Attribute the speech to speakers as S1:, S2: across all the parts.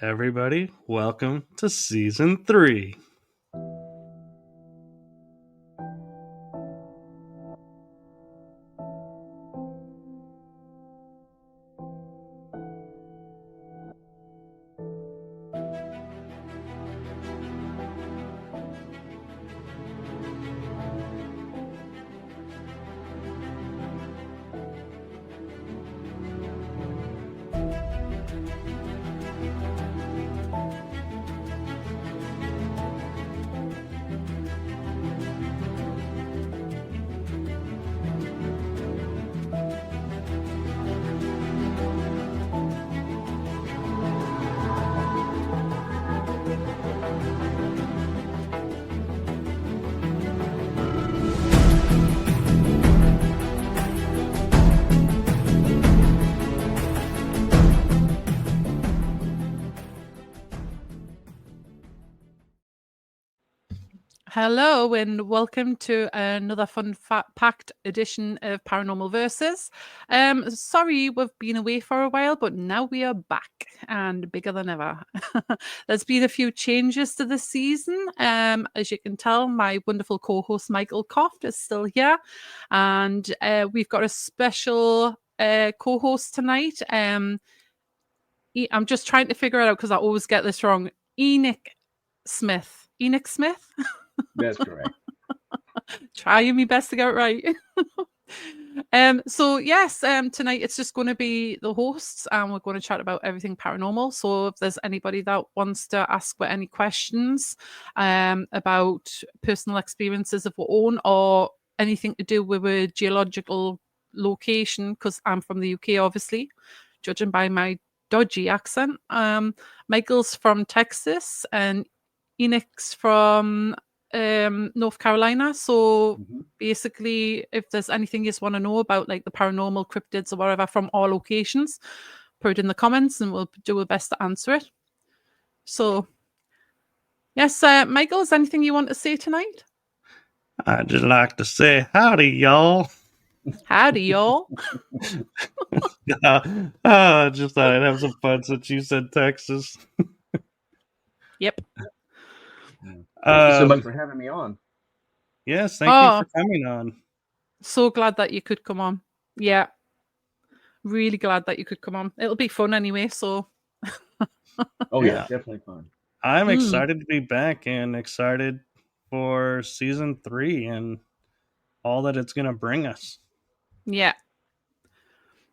S1: Everybody, welcome to Season 3.
S2: Hello and welcome to another fun-packed edition of Paranormal Versus. Sorry we've been away for a while, but now we are back and bigger than ever. There's been a few changes to the season. As you can tell, my wonderful co-host Michael Kopf is still here, and we've got a special co-host tonight. I'm just trying to figure it out because I always get this wrong. Enoch Smith. Enoch Smith?
S3: That's correct.
S2: Trying my best to get it right. Tonight it's just going to be the hosts and we're going to chat about everything paranormal. So if there's anybody that wants to ask for any questions about personal experiences of our own or anything to do with a geological location, because I'm from the UK, obviously, judging by my dodgy accent. Michael's from Texas and Enoch's from North Carolina. So basically, if there's anything you just want to know about like the paranormal cryptids or whatever from our locations, put it in the comments and we'll do our best to answer it. So yes, Michael, is there anything you want to say tonight?
S1: I'd just like to say howdy, y'all.
S2: Howdy, y'all.
S1: I just thought I'd have some fun since you said Texas.
S2: Yep.
S3: Thank you so much for having me on.
S1: Yes, thank you for coming on.
S2: So glad that you could come on. Yeah. Really glad that you could come on. It'll be fun anyway, so.
S3: Oh, yeah, definitely fun.
S1: I'm excited to be back and excited for Season 3 and all that it's going to bring us.
S2: Yeah.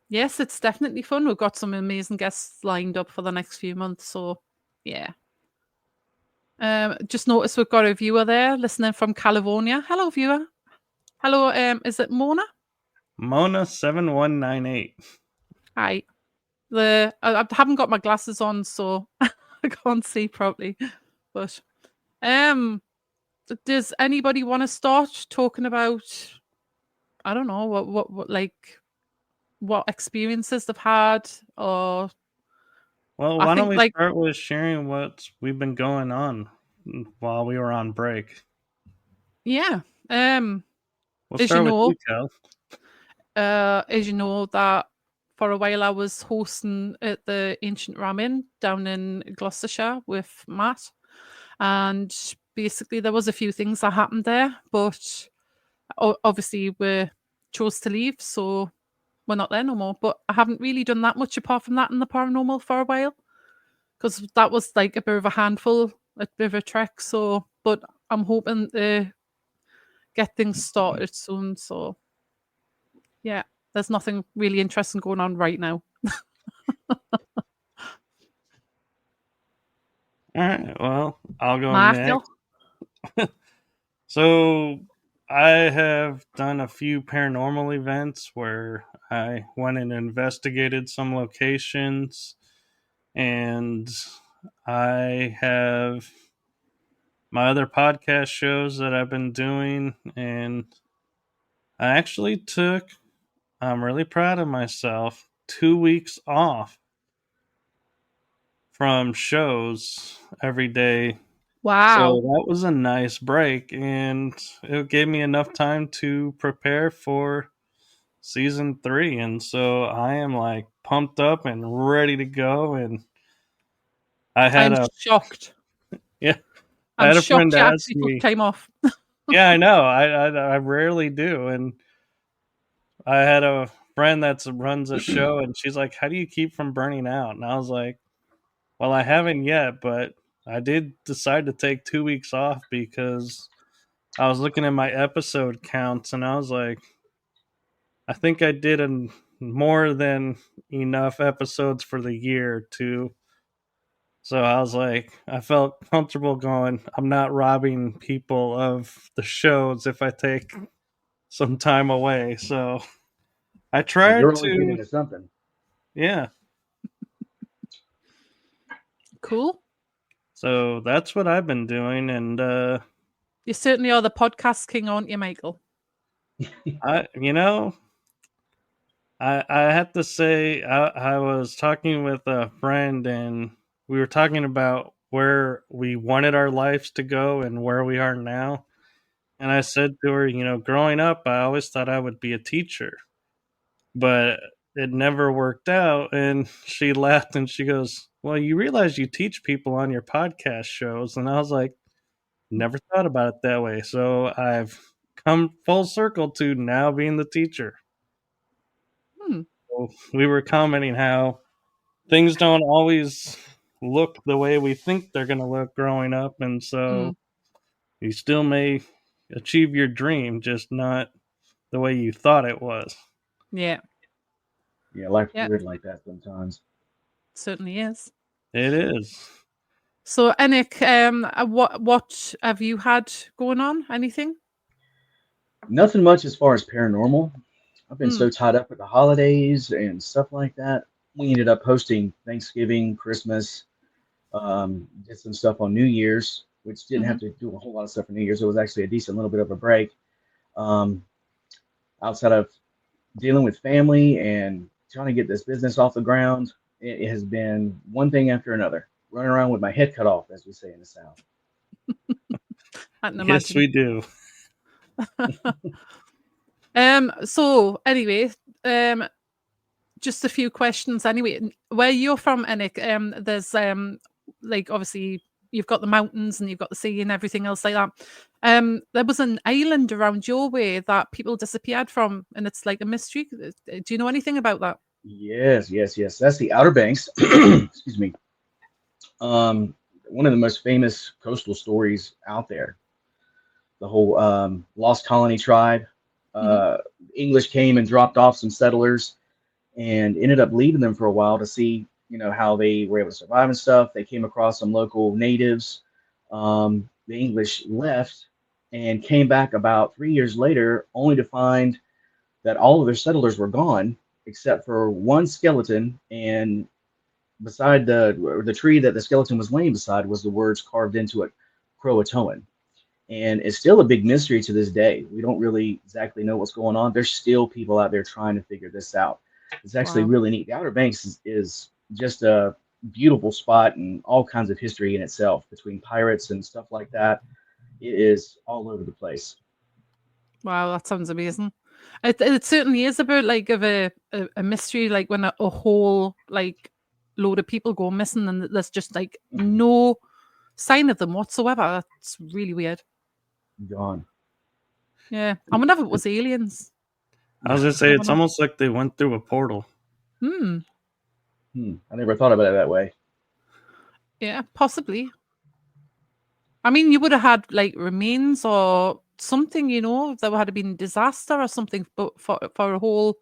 S2: Yes, it's definitely fun. We've got some amazing guests lined up for the next few months, so yeah. Just noticed we've got a viewer there listening from California. Hello, viewer. Hello, is it Mona?
S1: Mona7198.
S2: Hi. I haven't got my glasses on, so I can't see properly. But does anybody want to start talking about, I don't know, what experiences they've had, or
S1: why don't we start with sharing what we've been going on while we were on break?
S2: Yeah.
S1: We'll start with you, Kell.
S2: As you know, that for a while I was hosting at the Ancient Ramen down in Gloucestershire with Matt, and basically there was a few things that happened there, but obviously we chose to leave, so we're not there no more. But I haven't really done that much apart from that in the paranormal for a while, because that was like a bit of a handful, a bit of a trek. So, but I'm hoping to get things started soon. So, yeah, there's nothing really interesting going on right now.
S1: All right, well, I'll go next. So I have done a few paranormal events where I went and investigated some locations, and I have my other podcast shows that I've been doing, and I actually took, I'm really proud of myself, 2 weeks off from shows every day.
S2: Wow.
S1: So that was a nice break, and it gave me enough time to prepare for Season 3. And so I am like pumped up and ready to go. And
S2: I'm shocked.
S1: Yeah, I
S2: I'm
S1: had a friend
S2: shocked you
S1: ask
S2: actually put
S1: me.
S2: time off.
S1: Yeah, I know. I rarely do, and I had a friend that runs a show, and she's like, "How do you keep from burning out?" And I was like, "Well, I haven't yet, but I did decide to take 2 weeks off because I was looking at my episode counts, and I was like, I think I did more than enough episodes for the year to." So I was like, I felt comfortable going, I'm not robbing people of the shows if I take some time away. So I
S3: You're
S1: tried
S3: always getting
S1: to,
S3: into something.
S1: yeah.
S2: Cool.
S1: So that's what I've been doing. And,
S2: You certainly are the podcast king, aren't you, Michael?
S1: I have to say, I was talking with a friend and we were talking about where we wanted our lives to go and where we are now. And I said to her, growing up, I always thought I would be a teacher, but it never worked out. And she laughed and she goes, Well, you realize you teach people on your podcast shows. And I was like, Never thought about it that way. So I've come full circle to now being the teacher. So we were commenting how things don't always look the way we think they're going to look growing up. And so you still may achieve your dream, just not the way you thought it was.
S2: Yeah.
S3: Yeah, life's weird like that sometimes.
S2: Certainly is.
S1: It is.
S2: So, Enoch, what have you had going on? Anything?
S3: Nothing much as far as paranormal. I've been so tied up with the holidays and stuff like that. We ended up hosting Thanksgiving, Christmas, did some stuff on New Year's, which didn't have to do a whole lot of stuff for New Year's. It was actually a decent little bit of a break. Outside of dealing with family and trying to get this business off the ground, it has been one thing after another. Running around with my head cut off, as we say in the South.
S1: Yes, we do.
S2: So anyway, just a few questions anyway. Where you're from, Enoch, there's like obviously you've got the mountains and you've got the sea and everything else like that. There was an island around your way that people disappeared from, and it's like a mystery. Do you know anything about that?
S3: Yes. That's the Outer Banks. Excuse me. One of the most famous coastal stories out there. The whole lost colony tribe. English came and dropped off some settlers and ended up leaving them for a while to see, how they were able to survive and stuff. They came across some local natives. The English left and came back about 3 years later, only to find that all of their settlers were gone except for one skeleton. And beside the tree that the skeleton was laying beside was the words carved into it, Croatoan. And it's still a big mystery to this day. We don't really exactly know what's going on. There's still people out there trying to figure this out. It's actually really neat. The Outer Banks is just a beautiful spot and all kinds of history in itself between pirates and stuff like that. It is all over the place.
S2: Wow, that sounds amazing. It certainly is a bit like of a mystery, like when a whole like load of people go missing and there's just like no sign of them whatsoever. That's really weird.
S3: Gone.
S2: Yeah, I wonder if it was aliens.
S1: I was gonna say it's almost like they went through a portal.
S3: I never thought about it that way.
S2: Yeah, possibly. I mean, you would have had like remains or something, if there had been disaster or something, but for a whole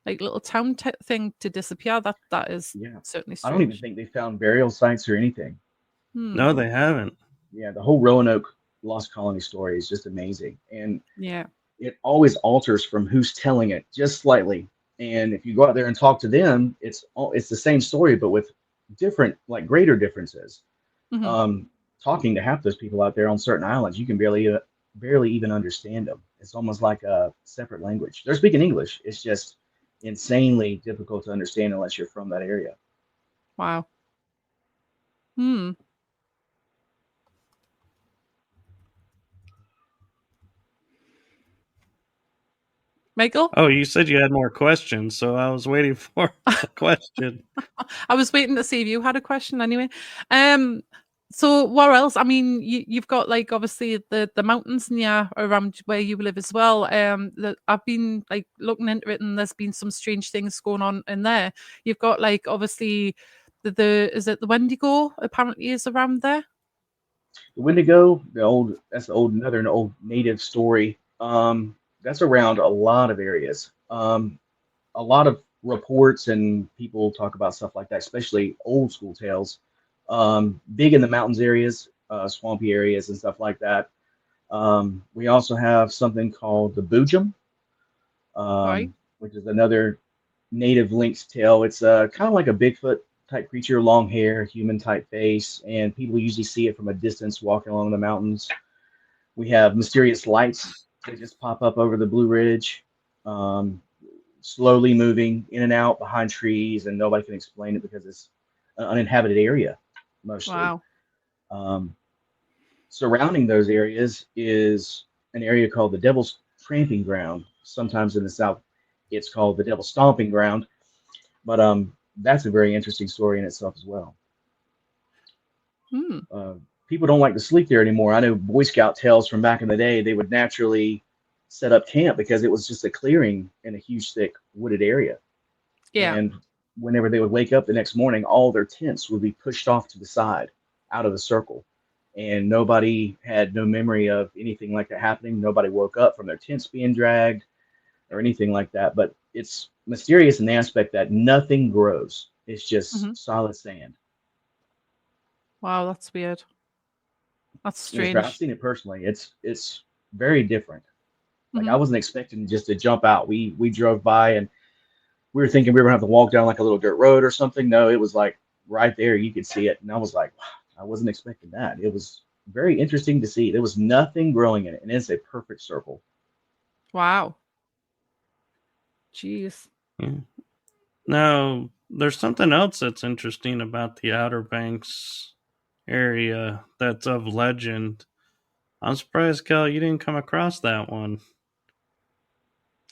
S2: like little town thing to disappear, that is certainly strange.
S3: I don't even think they found burial sites or anything.
S1: No, they haven't.
S3: Yeah, the whole Roanoke lost colony story is just amazing, and
S2: yeah,
S3: it always alters from who's telling it just slightly. And if you go out there and talk to them, it's the same story but with different, like greater differences. Talking to half those people out there on certain islands, you can barely even understand them. It's almost like a separate language. They're speaking English. It's just insanely difficult to understand unless you're from that area.
S2: Wow. Michael?
S1: Oh, you said you had more questions, so I was waiting for a question.
S2: I was waiting to see if you had a question anyway. So what else? I mean, you've got like obviously the mountains near around where you live as well. I've been like looking into it, and there's been some strange things going on in there. You've got like obviously the is it the Wendigo apparently is around there?
S3: The Wendigo, another old native story. That's around a lot of areas. A lot of reports and people talk about stuff like that, especially old school tales. Big in the mountains areas, swampy areas, and stuff like that. We also have something called the Boojum,
S2: Right.
S3: which is another native lynx tale. It's kind of like a Bigfoot type creature, long hair, human type face, and people usually see it from a distance walking along the mountains. We have mysterious lights that just pop up over the Blue Ridge, um, slowly moving in and out behind trees, and nobody can explain it because it's an uninhabited area mostly.
S2: Wow.
S3: Um, Surrounding those areas is an area called the Devil's Tramping Ground. Sometimes in the South, it's called the Devil's Stomping Ground, but that's a very interesting story in itself as well.
S2: Hmm.
S3: People don't like to sleep there anymore. I know Boy Scout tales from back in the day, they would naturally set up camp because it was just a clearing in a huge, thick, wooded area.
S2: Yeah.
S3: And whenever they would wake up the next morning, all their tents would be pushed off to the side, out of the circle. And nobody had no memory of anything like that happening. Nobody woke up from their tents being dragged or anything like that. But it's mysterious in the aspect that nothing grows. It's just
S2: Mhm.
S3: solid sand.
S2: Wow, that's weird. That's
S3: It's I've
S2: strange.
S3: seen it personally. It's very different. Like I
S2: Mhm.
S3: wasn't expecting just to jump out. We drove by and we were thinking we were gonna have to walk down like a little dirt road or something. No, it was like right there. You could see it, and I was like, wow, I wasn't expecting that. It was very interesting to see. There was nothing growing in it, and it's a perfect circle.
S2: Wow. Jeez.
S1: Yeah. Now, there's something else that's interesting about the Outer Banks area that's of legend. I'm surprised, Kel, you didn't come across that one.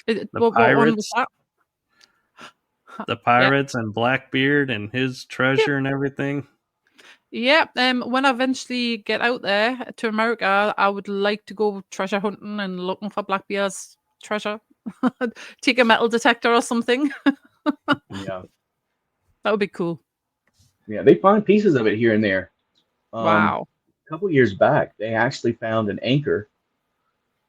S1: The
S2: What one was
S1: pirates,
S2: that?
S1: the
S2: Yeah.
S1: pirates and Blackbeard and his
S2: Yep.
S1: treasure and everything.
S2: Yeah. When I eventually get out there to America, I would like to go treasure hunting and looking for Blackbeard's treasure. Take a metal detector or something.
S3: Yeah,
S2: That would be cool.
S3: yeah, they find pieces of it here and there.
S2: Wow.
S3: A couple years back, they actually found an anchor,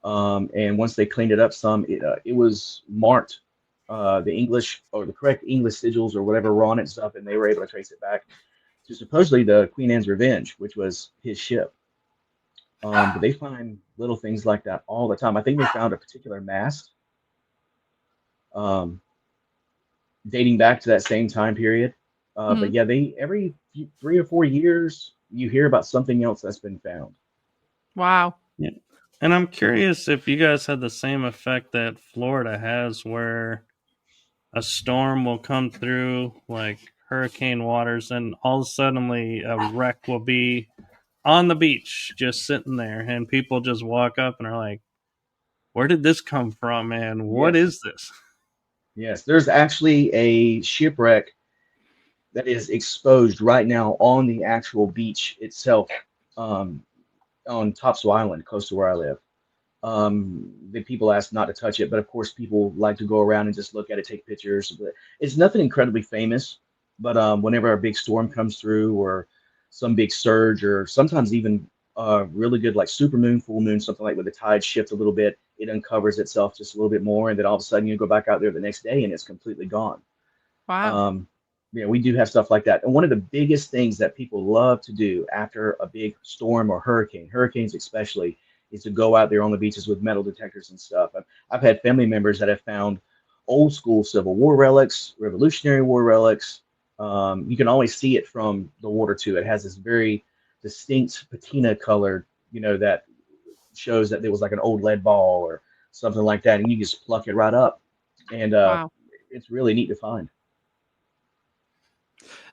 S3: and once they cleaned it up some, it was marked the English or the correct English sigils or whatever were on it and stuff, and they were able to trace it back to supposedly the Queen Anne's Revenge, which was his ship. But they find little things like that all the time. I think they found a particular mast um, dating back to that same time period. But
S2: Mhm.
S3: yeah, they every 3 or 4 years you hear about something else that's been found.
S2: Wow.
S1: Yeah. And I'm curious if you guys had the same effect that Florida has, where a storm will come through like hurricane waters, and all of a suddenly a wreck will be on the beach just sitting there, and people just walk up and are like, where did this come from, and what
S3: Yes,
S1: is this?
S3: yes. There's actually a shipwreck that is exposed right now on the actual beach itself, um, on Topsail Island, close to where I live. The people ask not to touch it, but of course people like to go around and just look at it, take pictures. But it's nothing incredibly famous. But whenever a big storm comes through, or some big surge, or sometimes even really good like super moon, full moon, something like where the tide shifts a little bit, it uncovers itself just a little bit more, and then all of a sudden you go back out there the next day and it's completely gone.
S2: Wow.
S3: Um, yeah, we do have stuff like that. And one of the biggest things that people love to do after a big storm or hurricanes especially, is to go out there on the beaches with metal detectors and stuff. I've had family members that have found old school Civil War relics, Revolutionary War relics. You can always see it from the water too. It has this very distinct patina color, that shows that there was like an old lead ball or something like that, and you just pluck it right up, and
S2: Wow.
S3: it's really neat to find.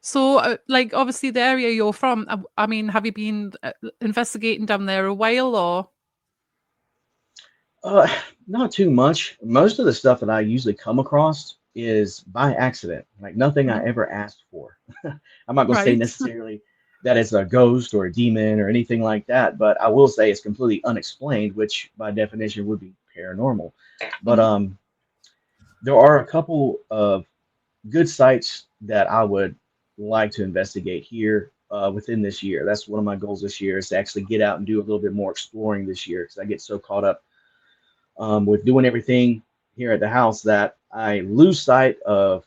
S2: So, like, obviously, the area you're from, I mean, have you been investigating down there a while or?
S3: Uh, Not too much. Most of the stuff that I usually come across is by accident, like nothing I
S2: Mhm.
S3: ever asked for. I'm not going to say
S2: Right.
S3: necessarily that it's a ghost or a demon or anything like that, but I will say it's completely unexplained, which by definition would be paranormal. But
S2: Mhm.
S3: there are a couple of good sites that I would like to investigate here within this year. That's one of my goals this year is to actually get out and do a little bit more exploring this year because I get so caught up with doing everything here at the house that I lose sight of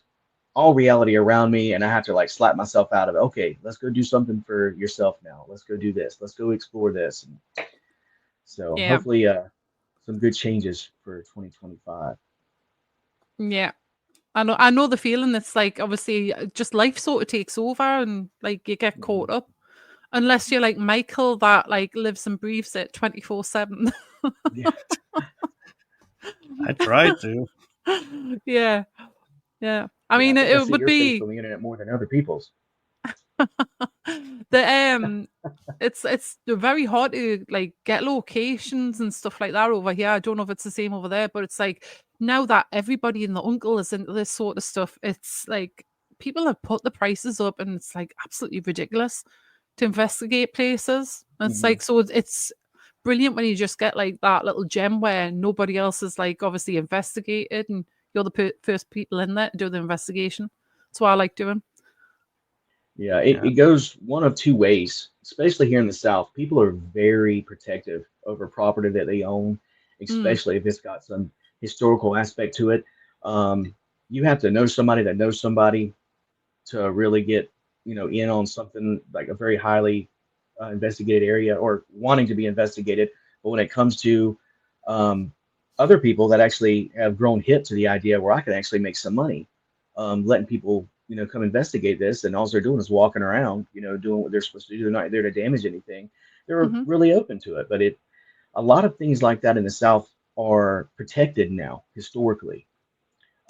S3: all reality around me and I have to like slap myself out of it. Okay, let's go do something for yourself now. Let's go do this. Let's go explore this. And so
S2: Yeah.
S3: hopefully some good changes for 2025.
S2: Yeah. I know the feeling. It's like obviously just life sort of takes over and like you get caught
S3: Mhm.
S2: up. Unless you're like Michael that like lives and breathes it 24/7.
S3: Yeah,
S1: I try to.
S2: Yeah. Yeah. I
S3: yeah. I
S2: mean
S3: think I
S2: it
S3: see
S2: would
S3: your face
S2: be
S3: on the internet more than other people's.
S2: the it's very hard to like get locations and stuff like that over here. I don't know if it's the same over there, but it's like now that everybody and the uncle is into this sort of stuff, it's like people have put the prices up and it's like absolutely ridiculous to investigate places. It's
S3: Hmm.
S2: like so it's brilliant when you just get like that little gem where nobody else is like obviously investigated and you're the first people in there to do the investigation. That's what I like doing.
S3: Yeah,
S1: Yeah.
S3: it goes one of two ways, especially here in the South. People are very protective over property that they own,
S2: Mm,
S3: especially if it's got some historical aspect to it. You have to know somebody that knows somebody to really get, in on something like a very highly investigated area or wanting to be investigated. But when it comes to um, other people that actually have grown hip to the idea where I can actually make some money, letting people, come investigate this, and all they're doing is walking around, doing what they're supposed to do. They're not there to damage anything. They're
S2: mhm.
S3: really open to it. But a lot of things like that in the South are protected now historically.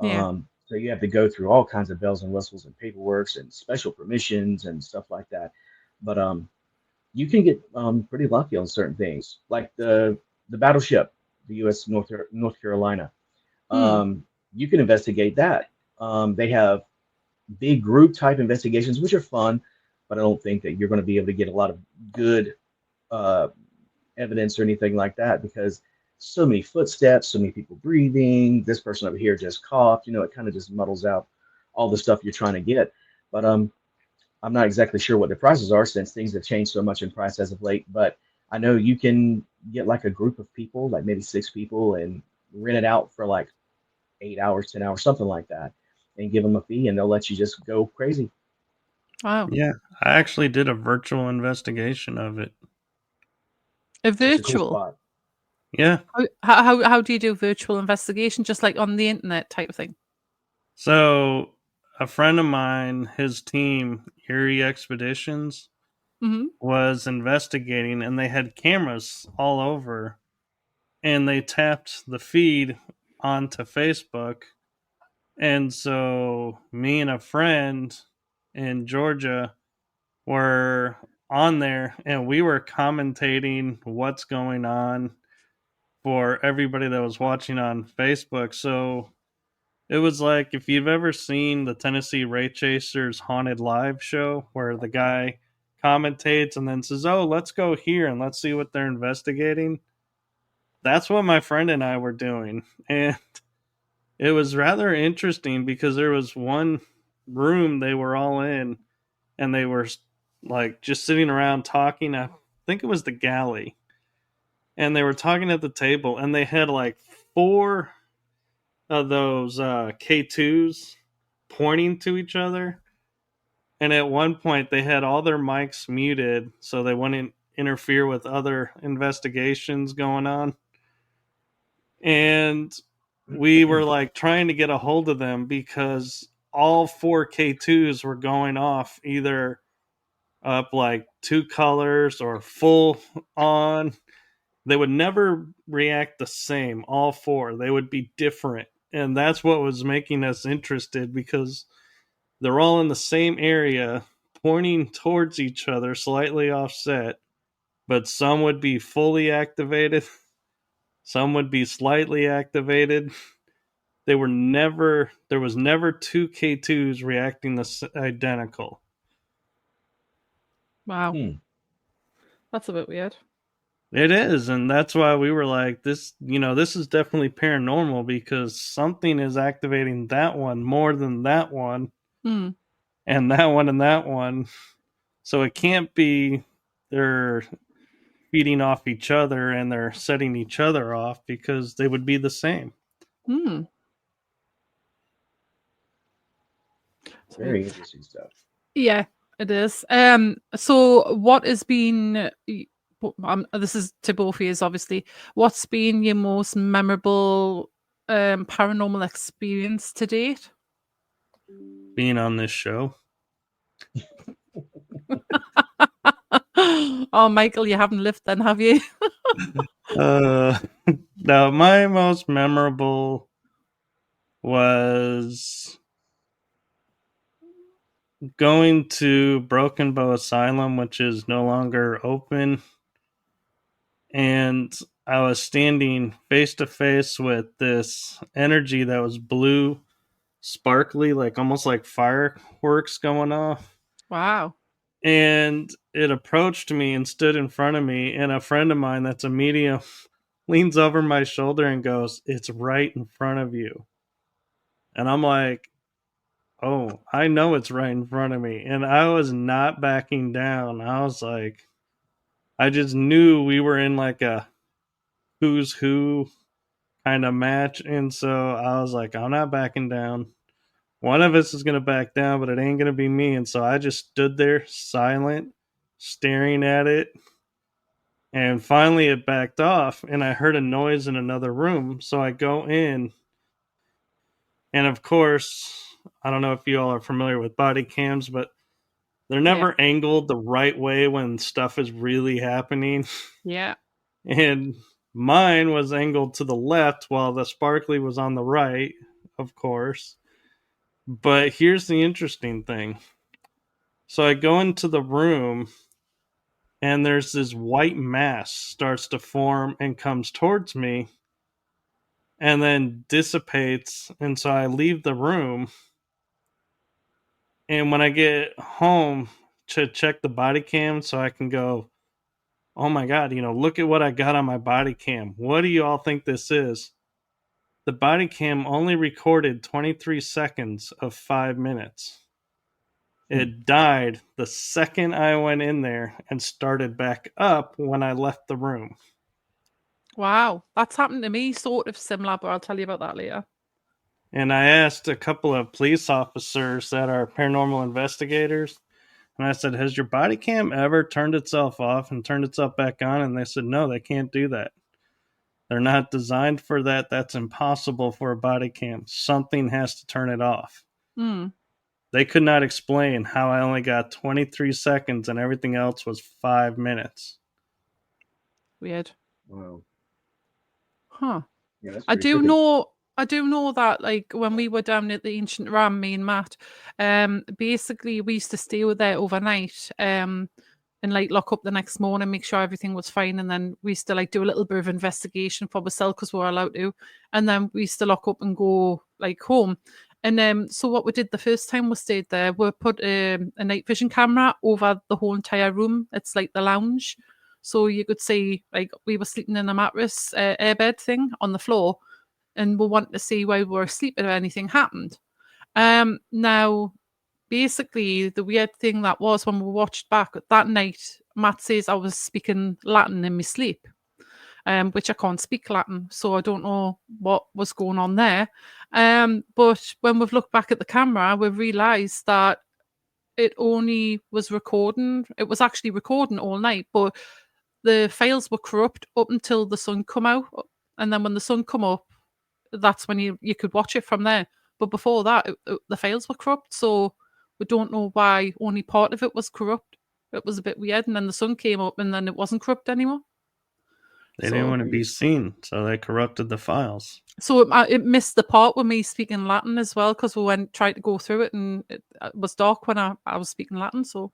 S2: Yeah.
S3: So you have to go through all kinds of bells and whistles and paperworks and special permissions and stuff like that. But you can get pretty lucky on certain things, like the battleship, the U.S. North Carolina.
S2: Mm.
S3: You can investigate that. They have big group type investigations, which are fun, but I don't think that you're going to be able to get a lot of good uh, evidence or anything like that because so many footsteps, so many people breathing. This person over here just coughed. It kind of just muddles out all the stuff you're trying to get. But I'm not exactly sure what the prices are since things have changed so much in price as of late. But I know you can get like a group of people, like maybe 6 people, and rent it out for like 8 hours, 10 hours, something like that, and give them a fee, and they'll let you just go crazy.
S2: Wow.
S1: Yeah. I actually did a virtual investigation of it.
S2: A
S3: It's a cool
S2: virtual.
S3: spot.
S1: Yeah.
S2: How do you do virtual investigation? Just like on the internet type of thing.
S1: So a friend of mine, his team, Erie Expeditions,
S2: Mhm.
S1: was investigating and they had cameras all over and they tapped the feed onto Facebook. And so me and a friend in Georgia were on there and we were commentating what's going on for everybody that was watching on Facebook. So it was like if you've ever seen the Tennessee Ray Chasers Haunted Live show where the guy commentates and then says, "Oh, let's go here and let's see what they're investigating." That's what my friend and I were doing. And it was rather interesting because there was one room they were all in and they were like just sitting around talking. I think it was the galley. And they were talking at the table and they had like four of those K2s pointing to each other. And at one point, they had all their mics muted so they wouldn't interfere with other investigations going on. And we were like trying to get a hold of them because all four K2s were going off either up like two colors or full on. They would never react the same, all four. They would be different. And that's what was making us interested because they're all in the same area, pointing towards each other, slightly offset, but some would be fully activated. Some would be slightly activated. There was never 2 K2s reacting identical.
S2: Wow. That's a bit weird.
S1: It is, and that's why we were like, this is definitely paranormal, because something is activating that one more than that one, and that one and that one. So it can't be they're feeding off each other and they're setting each other off, because they would be the same.
S3: Very interesting stuff.
S2: Yeah, it is. So what has been, this is to both of you, obviously, what's been your most memorable paranormal experience to date?
S1: Being on this show.
S2: Oh, Michael, you haven't lived then, have you?
S1: No, my most memorable was going to Broken Bow Asylum, which is no longer open, and I was standing face to face with this energy that was blue, sparkly, like almost like fireworks going off.
S2: Wow.
S1: And it approached me and stood in front of me, and a friend of mine that's a medium leans over my shoulder and goes, "It's right in front of you." And I'm like, oh, I know it's right in front of me. And I was not backing down. I was like, I just knew we were in like a who's who kind of match. And so I was like, I'm not backing down. One of us is going to back down, but it ain't going to be me. And so I just stood there silent, staring at it. And finally it backed off, and I heard a noise in another room. So I go in. And of course, I don't know if you all are familiar with body cams, but they're never angled the right way when stuff is really happening.
S2: Yeah.
S1: And mine was angled to the left while the sparkly was on the right, of course. But here's the interesting thing. So I go into the room, and there's this white mass starts to form and comes towards me, and then dissipates. And so I leave the room. And when I get home to check the body cam so I can go, oh my God, look at what I got on my body cam. What do you all think this is? The body cam only recorded 23 seconds of 5 minutes. It died the second I went in there and started back up when I left the room.
S2: Wow. That's happened to me, sort of similar, but I'll tell you about that later.
S1: And I asked a couple of police officers that are paranormal investigators, and I said, has your body cam ever turned itself off and turned itself back on? And they said, no, they can't do that. They're not designed for that. That's impossible for a body cam. Something has to turn it off. They could not explain how I only got 23 seconds and everything else was 5 minutes.
S2: Weird.
S3: Wow.
S2: Huh.
S3: Yeah,
S2: I do know that, like, when we were down at the Ancient Ram, me and Matt, basically we used to stay there overnight, and like lock up the next morning, make sure everything was fine, and then we used to like do a little bit of investigation for ourselves because we were allowed to, and then we used to lock up and go like home. And so what we did the first time we stayed there, we put a night vision camera over the whole entire room. It's like the lounge, so you could see, like, we were sleeping in a mattress airbed thing on the floor, and we wanted to see while we were asleep if anything happened. Now, basically, the weird thing that was, when we watched back that night, Matt says I was speaking Latin in my sleep, which I can't speak Latin, so I don't know what was going on there. But when we've looked back at the camera, we've realised that it only was recording. It was actually recording all night, but the files were corrupt up until the sun come out, and then when the sun come up, that's when you could watch it from there. But before that, the files were corrupt, so we don't know why only part of it was corrupt. It was a bit weird, and then the sun came up, and then it wasn't corrupt anymore.
S1: They didn't want to be seen, so they corrupted the files.
S2: So it missed the part with me speaking Latin as well, because we tried to go through it, and it was dark when I was speaking Latin, so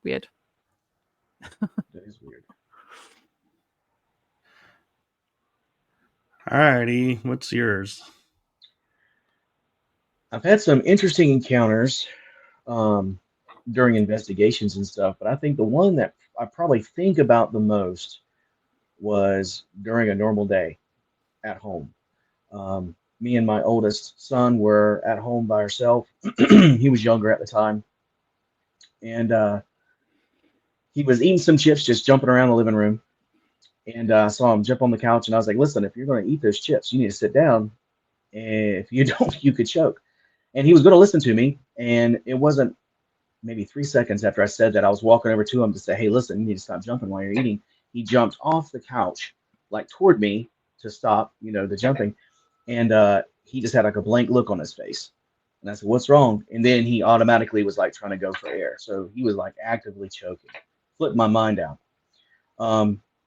S2: weird.
S3: That is weird.
S1: Alrighty, what's yours?
S3: I've had some interesting encounters um, during investigations and stuff, but I think the one that I probably think about the most was during a normal day at home. Me and my oldest son were at home by ourselves. He was younger at the time, and he was eating some chips, just jumping around the living room. And I saw him jump on the couch, and I was like, "Listen, if you're going to eat those chips, you need to sit down. And if you don't, you could choke." And he was going to listen to me, and it wasn't maybe 3 seconds after I said that, I was walking over to him to say, "Hey, listen, you need to stop jumping while you're eating." He jumped off the couch, like toward me to stop, the jumping. And he just had like a blank look on his face. And I said, "What's wrong?" And then he automatically was like trying to go for air. So he was like actively choking, flipped my mind out.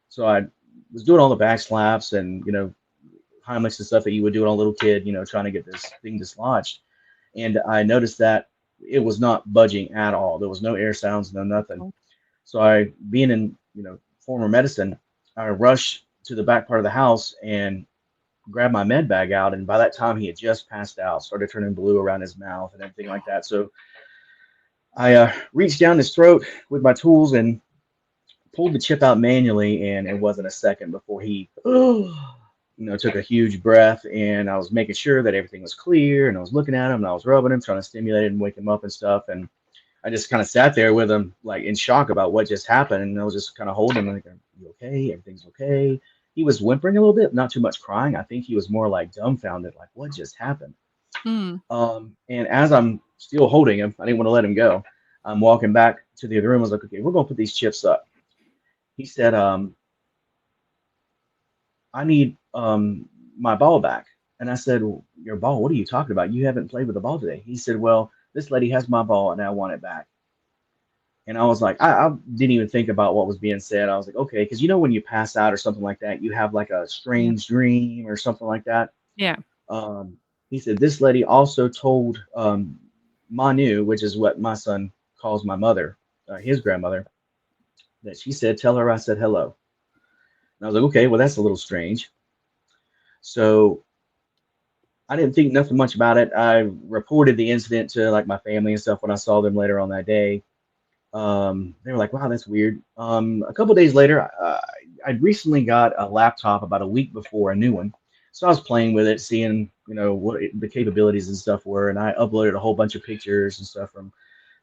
S3: So I was doing all the back slaps and, Heimlichs and stuff that you would do on a little kid, trying to get this thing dislodged. And I noticed that it was not budging at all. There was no air sounds, no nothing. So I, being in, former medicine, I rushed to the back part of the house and grabbed my med bag out. And by that time, he had just passed out, started turning blue around his mouth and everything like that. So I reached down his throat with my tools and pulled the chip out manually. And it wasn't a second before he, took a huge breath. And I was making sure that everything was clear. And I was looking at him and I was rubbing him, trying to stimulate him and wake him up and stuff. And I just kind of sat there with him, like in shock about what just happened. And I was just kind of holding him, like, "Are you okay? Everything's okay?" He was whimpering a little bit, not too much crying. I think he was more like dumbfounded, like, what just happened?
S2: Hmm.
S3: And as I'm still holding him, I didn't want to let him go. I'm walking back to the other room. I was like, "Okay, we're going to put these chips up." He said, "I need my ball back." And I said, "Well, your ball? What are you talking about? You haven't played with the ball today." He said, "Well, this lady has my ball and I want it back." And I was like, I didn't even think about what was being said. I was like, okay, because when you pass out or something like that, you have like a
S2: Yeah.
S3: strange dream or something like that.
S2: Yeah.
S3: Um, he said, "This lady also told Manu, which is what my son calls my mother, his grandmother, that she said, 'Tell her I said hello.'" And I was like, okay, well, that's a little strange. So I didn't think nothing much about it. I reported the incident to like my family and stuff when I saw them later on that day. They were like, "Wow, that's weird." A couple days later, I'd recently got a laptop about a week before a new one. So I was playing with it, seeing, what the capabilities and stuff were. And I uploaded a whole bunch of pictures and stuff from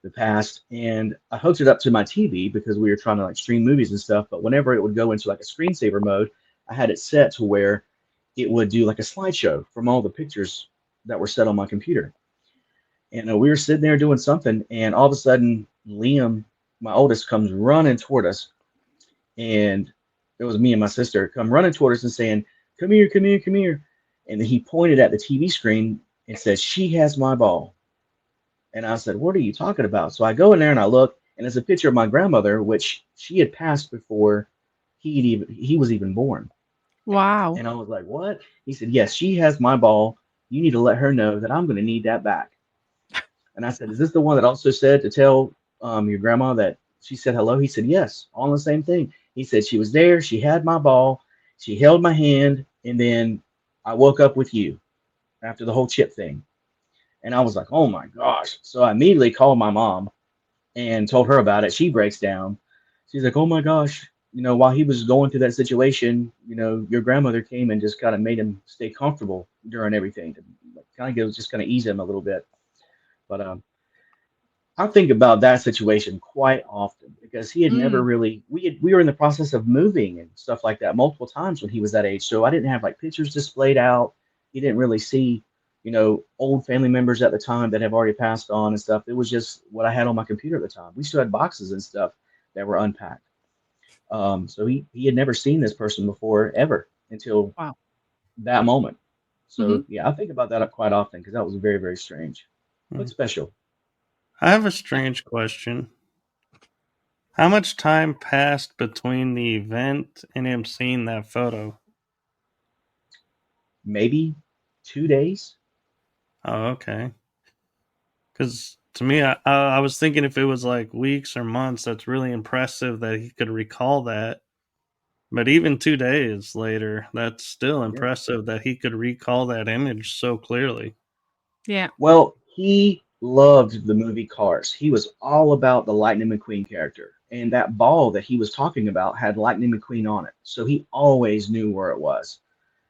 S3: the past. And I hooked it up to my TV because we were trying to like stream movies and stuff. But whenever it would go into like a screensaver mode, I had it set to where it would do like a slideshow from all the pictures that were set on my computer. And we were sitting there doing something, and all of a sudden, Liam, my oldest, comes running toward us, and it was me and my sister come running toward us and saying, "Come here, come here, come here!" And then he pointed at the TV screen and said, "She has my ball." And I said, "What are you talking about?" So I go in there and I look, and it's a picture of my grandmother, which she had passed before he was even born.
S2: Wow.
S3: And I was like, "What?" He said, "Yes, she has my ball. You need to let her know that I'm going to need that back." And I said, "Is this the one that also said to tell your grandma that she said hello?" He said, "Yes, all the same thing." He said, "She was there. She had my ball. She held my hand. And then I woke up with you after the whole chip thing." And I was like, "Oh my gosh." So I immediately called my mom and told her about it. She breaks down. She's like, "Oh my gosh. While he was going through that situation, your grandmother came and just kind of made him stay comfortable during everything to kind of just kind of ease him a little bit." But I think about that situation quite often because he had never
S2: Mm.
S3: really we were in the process of moving and stuff like that multiple times when he was that age. So I didn't have like pictures displayed out. He didn't really see, old family members at the time that have already passed on and stuff. It was just what I had on my computer at the time. We still had boxes and stuff that were unpacked. So he had never seen this person before ever until
S2: Wow.
S3: that moment.
S2: Hmm.
S3: So yeah, I think about that quite often because that was very, very strange,
S1: Hmm.
S3: but special.
S1: I have a strange question. How much time passed between the event and him seeing that photo?
S3: Maybe 2 days.
S1: Oh, okay. Because to me, I was thinking if it was like weeks or months, that's really impressive that he could recall that. But even 2 days later, that's still impressive that he could recall that image so clearly.
S2: Yeah.
S3: Well, he loved the movie Cars. He was all about the Lightning McQueen character. And that ball that he was talking about had Lightning McQueen on it. So he always knew where it was.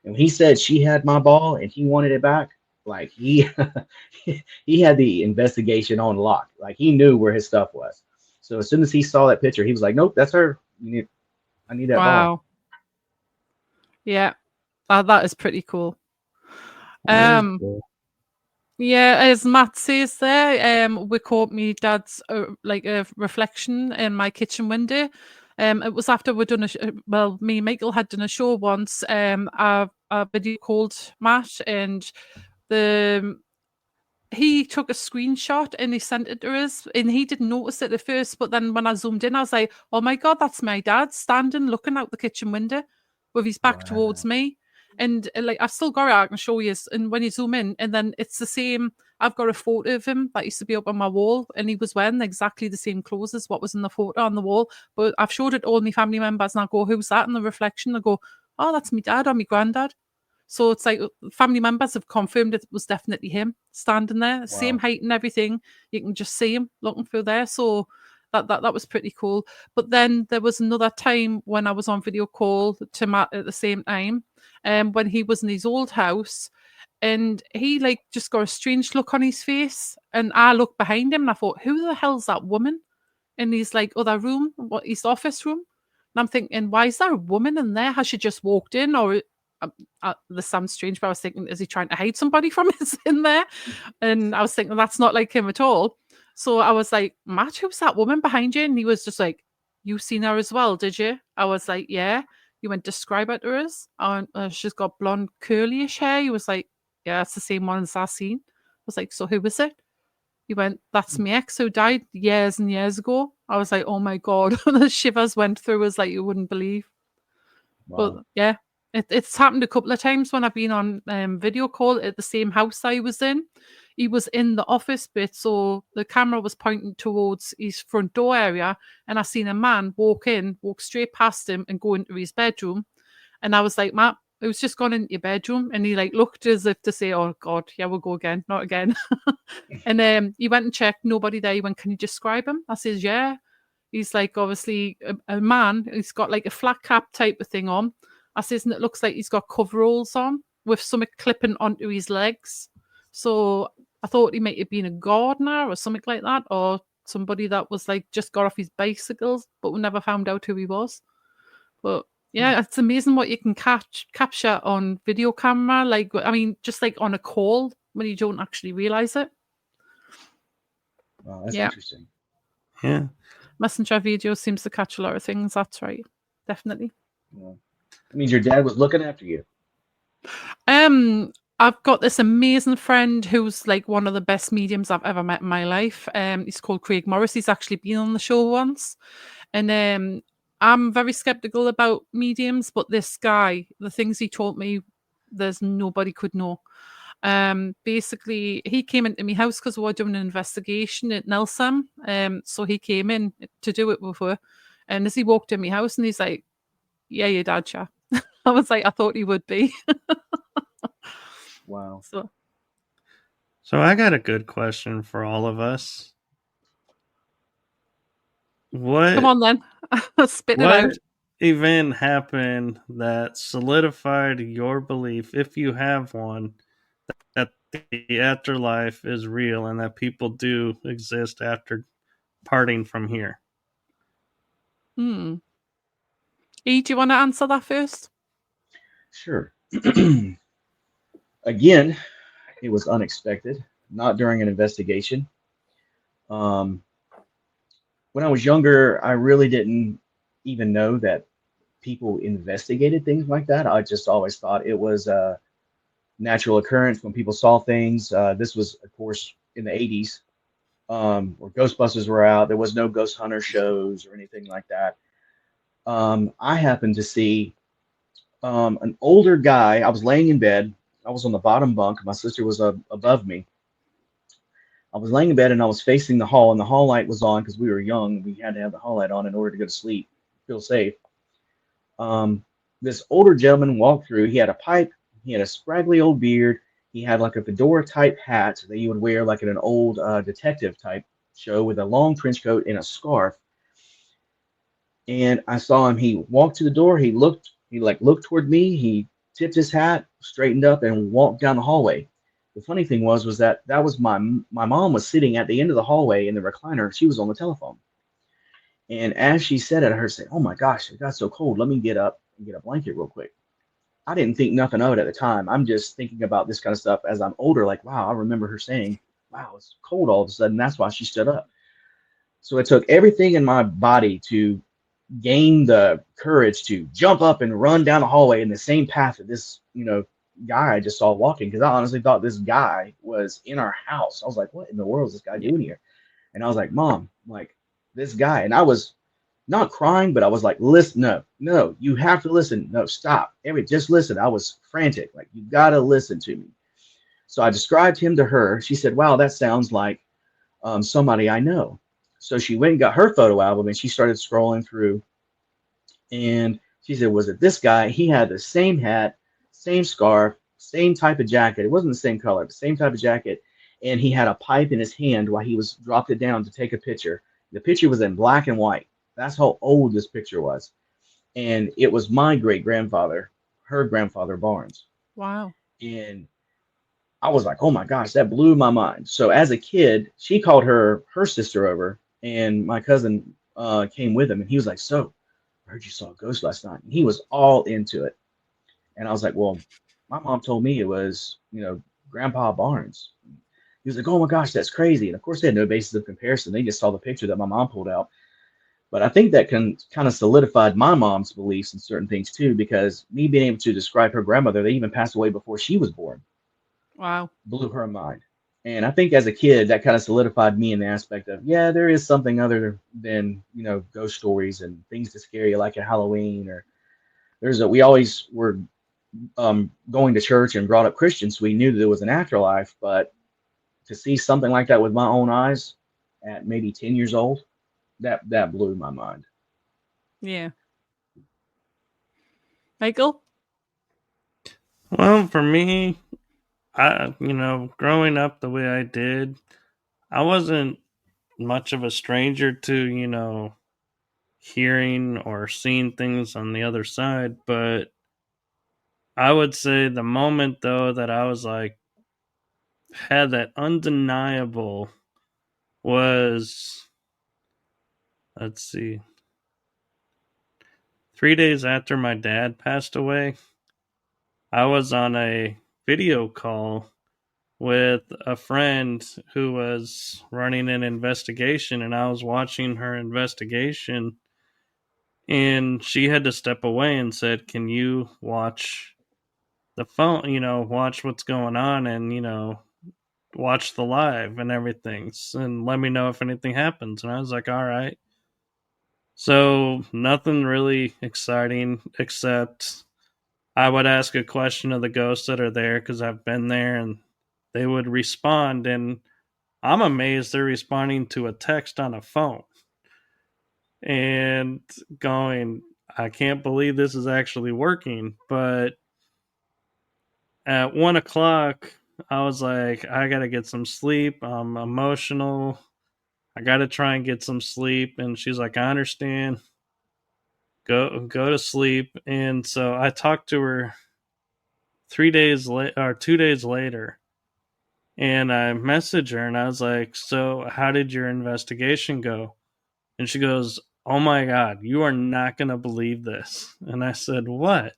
S3: And when he said she had my ball and he wanted it back, like he he had the investigation on lock. Like he knew where his stuff was. So as soon as he saw that picture, he was like, "Nope, that's her. I need that ball."
S2: Wow. Yeah. That is pretty cool.
S1: That is cool.
S2: Yeah, as Matt says there, we caught me dad's like a reflection in my kitchen window. It was after we'd done me and Michael had done a show once. I video called Matt, and he took a screenshot and he sent it to us, and he didn't notice it at first. But then when I zoomed in, I was like, "Oh my god, that's my dad standing looking out the kitchen window with his back towards me." And like I've still got it, I can show you. And when you zoom in, and then it's the same. I've got a photo of him that used to be up on my wall, and he was wearing exactly the same clothes as what was in the photo on the wall. But I've showed it to all my family members, and I go, "Who's that?" in the reflection, they go, "Oh, that's my dad or my granddad." So it's like family members have confirmed it was definitely him standing there, same height and everything. You can just see him looking through there. So that was pretty cool. But then there was another time when I was on video call to Matt at the same time, when he was in his old house, and he like just got a strange look on his face, and I looked behind him and I thought, who the hell's that woman in his like other room, what his office room? And I'm thinking, why is there a woman in there? Has she just walked in, or this sounds strange, but I was thinking, is he trying to hide somebody from us in there? And I was thinking, that's not like him at all. So I was like, Matt, who's that woman behind you? And he was just like, you seen her as well, did you? I was like, yeah. You went, describe her to us. She's got blonde, curly-ish hair. He was like, yeah, that's the same one as I seen. I was like, so who was it? He went, that's my ex who died years and years ago. I was like, oh my God. The shivers went through us like you wouldn't believe.
S3: Wow.
S2: But yeah, it's happened a couple of times when I've been on video call at the same house I was in. He was in the office bit, so the camera was pointing towards his front door area, and I seen a man walk straight past him and go into his bedroom. And I was like, Matt, who's just gone into your bedroom? And he like looked as if to say, oh God, yeah, we'll go again, not again. And he went and checked, nobody there. He went, can you describe him? I says, yeah. He's like obviously a man. He's got like a flat cap type of thing on. I says, and it looks like he's got coveralls on with something clipping onto his legs. So I thought he might have been a gardener or something like that, or somebody that was like just got off his bicycles, but we never found out who he was. But yeah, it's amazing what you can capture on video camera. Like, I mean, just like on a call when you don't actually realize it.
S3: Wow, that's interesting.
S1: Yeah.
S2: Messenger video seems to catch a lot of things. That's right. Definitely.
S3: Yeah. That means your dad was looking after you.
S2: I've got this amazing friend who's like one of the best mediums I've ever met in my life. He's called Craig Morris. He's actually been on the show once. And I'm very skeptical about mediums, but this guy, the things he told me, there's nobody could know. Basically, he came into my house because we were doing an investigation at Nelson. So he came in to do it with her. And as he walked in my house, and he's like, yeah, your dad, yeah. I was like, I thought he would be.
S3: Wow.
S1: So I got a good question for all of us.
S2: Come on then. Spit it out.
S1: What event happened that solidified your belief, if you have one, that the afterlife is real and that people do exist after parting from here?
S2: E, do you want to answer that first?
S3: Sure. Again, it was unexpected, not during an investigation. When I was younger, I really didn't even know that people investigated things like that. I just always thought it was a natural occurrence when people saw things. This was, of course, in the 80s, where Ghostbusters were out. There was no ghost hunter shows or anything like that. I happened to see an older guy. I was laying in bed. I was on the bottom bunk. My sister was above me. I was laying in bed and I was facing the hall, and the hall light was on because we were young. We had to have the hall light on in order to go to sleep, feel safe. This older gentleman walked through. He had a pipe. He had a scraggly old beard. He had like a fedora type hat that you would wear like in an old detective type show with a long trench coat and a scarf. And I saw him. He walked to the door. He looked. He like looked toward me. He tipped his hat, straightened up, and walked down the hallway. The funny thing was that that was my mom was sitting at the end of the hallway in the recliner. She was on the telephone. And as she said it, I heard say, "Oh my gosh, it got so cold. Let me get up and get a blanket real quick." I didn't think nothing of it at the time. I'm just thinking about this kind of stuff as I'm older. Like, wow, I remember her saying, "Wow, it's cold all of a sudden." That's why she stood up. So it took everything in my body to gain the courage to jump up and run down the hallway in the same path that this, guy I just saw walking. Because I honestly thought this guy was in our house. I was like, "What in the world is this guy doing here?" And I was like, "Mom, like this guy." And I was not crying, but I was like, "Listen, no, no, you have to listen. No, stop. Just listen." I was frantic. Like, "You gotta listen to me." So I described him to her. She said, "Wow, that sounds like somebody I know." So she went and got her photo album and she started scrolling through. And she said, "Was it this guy? He had the same hat, same scarf, same type of jacket. It wasn't the same color, but same type of jacket. And he had a pipe in his hand while he was dropped it down to take a picture. The picture was in black and white. That's how old this picture was. And it was my great grandfather, her grandfather Barnes."
S2: Wow.
S3: And I was like, "Oh my gosh, that blew my mind." So as a kid, she called her sister over, and my cousin came with him, and he was like, "So, I heard you saw a ghost last night." And he was all into it. And I was like, "Well, my mom told me it was, Grandpa Barnes." He was like, "Oh my gosh, that's crazy." And of course, they had no basis of comparison. They just saw the picture that my mom pulled out. But I think that can kind of solidified my mom's beliefs in certain things too, because me being able to describe her grandmother, they even passed away before she was born,
S2: Wow.
S3: blew her mind. And I think as a kid, that kind of solidified me in the aspect of, yeah, there is something other than, ghost stories and things to scare you like at Halloween. Or we always were going to church and brought up Christians. So we knew that there was an afterlife, but to see something like that with my own eyes at maybe 10 years old, that blew my mind.
S2: Yeah. Michael?
S1: Well, for me, growing up the way I did, I wasn't much of a stranger to, hearing or seeing things on the other side. But I would say the moment, though, that I was like, had that undeniable was, let's see, 3 days after my dad passed away, I was on a video call with a friend who was running an investigation, and I was watching her investigation, and she had to step away and said, "Can you watch the phone, watch what's going on, and watch the live and everything, and let me know if anything happens." And I was like, "All right." So nothing really exciting, except I would ask a question of the ghosts that are there because I've been there, and they would respond. And I'm amazed they're responding to a text on a phone and going, "I can't believe this is actually working." But at 1 o'clock, I was like, "I got to get some sleep. I'm emotional. I got to try and get some sleep." And she's like, "I understand. Go to sleep." And so I talked to her 3 days later or 2 days later, and I messaged her and I was like, "So how did your investigation go?" And she goes, "Oh my God, you are not going to believe this." And I said, "What?"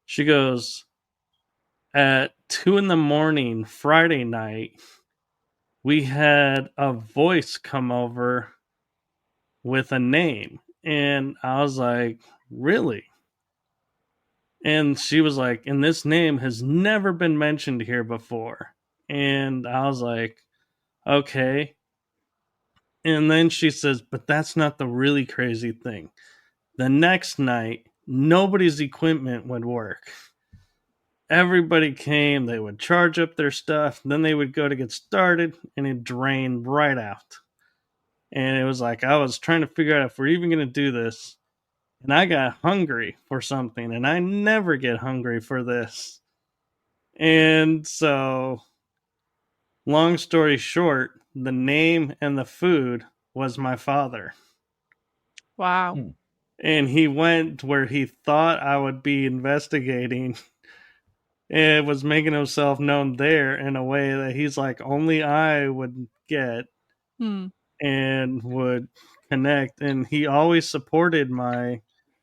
S1: She goes, "At 2 in the morning, Friday night, we had a voice come over with a name." And I was like, "Really?" And she was like, "And this name has never been mentioned here before." And I was like, "Okay." And then she says, "But that's not the really crazy thing. The next night, nobody's equipment would work. Everybody came, they would charge up their stuff, then they would go to get started, and it drained right out." And it was like, I was trying to figure out if we're even going to do this. and I got hungry for something, and I never get hungry for this. And so, long story short, the name and the food was my father.
S2: Wow.
S3: Hmm.
S1: And he went where he thought I would be investigating. It was making himself known there in a way that he's like, only I would get
S2: Hmm.
S1: and would connect. And he always supported my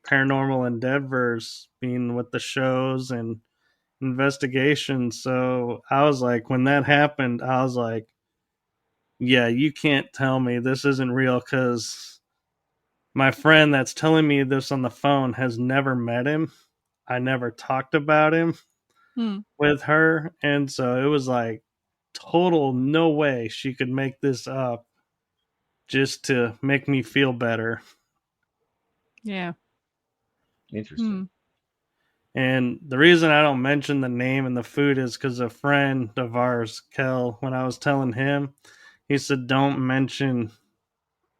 S1: paranormal endeavors, being with the shows and investigations. So I was like, when that happened, I was like, yeah, you can't tell me this isn't real, because my friend that's telling me this on the phone has never met him. I never talked about him
S2: Hmm.
S1: with her. And so it was like, total no way she could make this up just to make me feel better.
S2: Yeah.
S3: Interesting.
S2: Hmm.
S1: And the reason I don't mention the name and the food is because a friend of ours, Kell, when I was telling him, he said, don't mention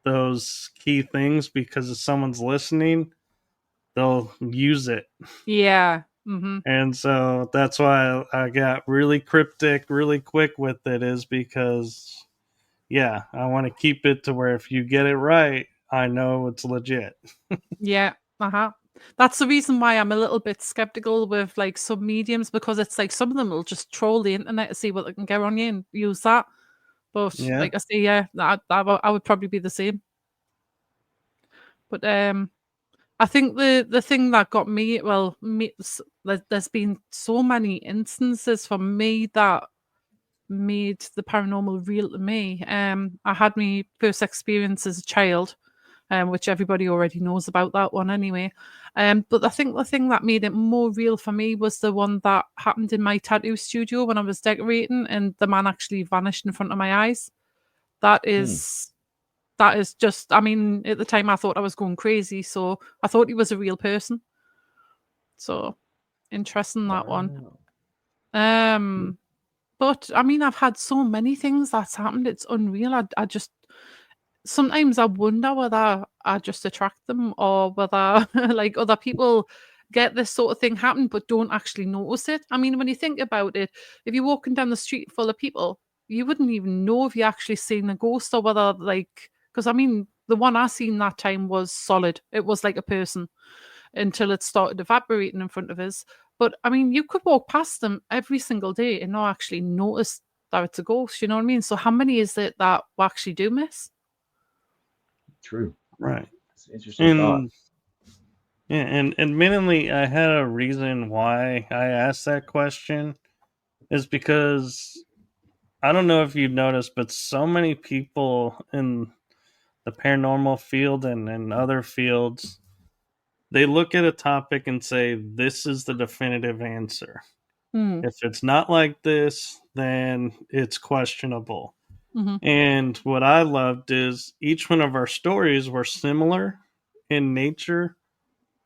S1: those key things, because if someone's listening, they'll use it.
S2: Yeah. Mm-hmm.
S1: And so that's why I got really cryptic really quick with it, is because, yeah, I want to keep it to where if you get it right, I know it's legit.
S2: Yeah. Uh-huh. That's the reason why I'm a little bit skeptical with like some mediums, because it's like some of them will just troll the internet to see what they can get on you and use that. But
S1: Yeah.
S2: like I say, yeah, I would probably be the same. But I think the thing that got me, well, there's been so many instances for me that made the paranormal real to me. I had my first experience as a child, which everybody already knows about that one anyway. But I think the thing that made it more real for me was the one that happened in my tattoo studio when I was decorating, and the man actually vanished in front of my eyes. That is that is just, I mean, at the time I thought I was going crazy, so I thought he was a real person. So interesting, that one.
S3: Wow.
S2: But I mean, I've had so many things that's happened. It's unreal. I just sometimes I wonder whether I just attract them, or whether like other people get this sort of thing happen but don't actually notice it. I mean, when you think about it, if you're walking down the street full of people, you wouldn't even know if you actually seen a ghost, or whether like, because I mean, the one I seen that time was solid. It was like a person until it started evaporating in front of us. But I mean, you could walk past them every single day and not actually notice that it's a ghost. You know what I mean? So how many is it that we actually do miss?
S3: True.
S1: Right.
S3: It's an interesting thought.
S1: And yeah, and admittedly, I had a reason why I asked that question, is because I don't know if you've noticed, but so many people in the paranormal field and other fields, they look at a topic and say, this is the definitive answer.
S2: Hmm.
S1: If it's not like this, then it's questionable.
S2: Mm-hmm.
S1: And what I loved is each one of our stories were similar in nature,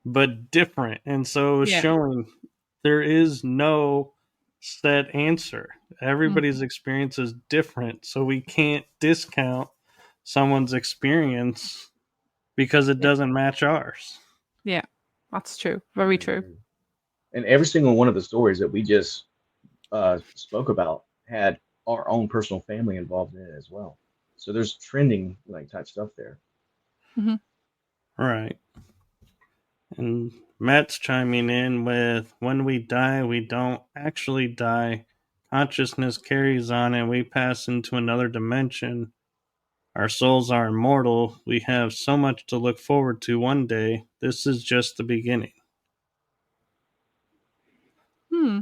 S1: but different. And so it was
S2: Yeah.
S1: showing there is no set answer. Everybody's
S2: Mm.
S1: experience is different. So we can't discount someone's experience because it
S2: Yeah.
S1: doesn't match ours.
S2: Yeah. That's true. Very
S3: I
S2: true.
S3: agree. And every single one of the stories that we just spoke about had our own personal family involved in it as well. So there's trending like type stuff there.
S2: Mm-hmm.
S1: Right. And Matt's chiming in with, when we die, we don't actually die. Consciousness carries on and we pass into another dimension. Our souls are immortal. We have so much to look forward to one day. This is just the beginning.
S2: Hmm.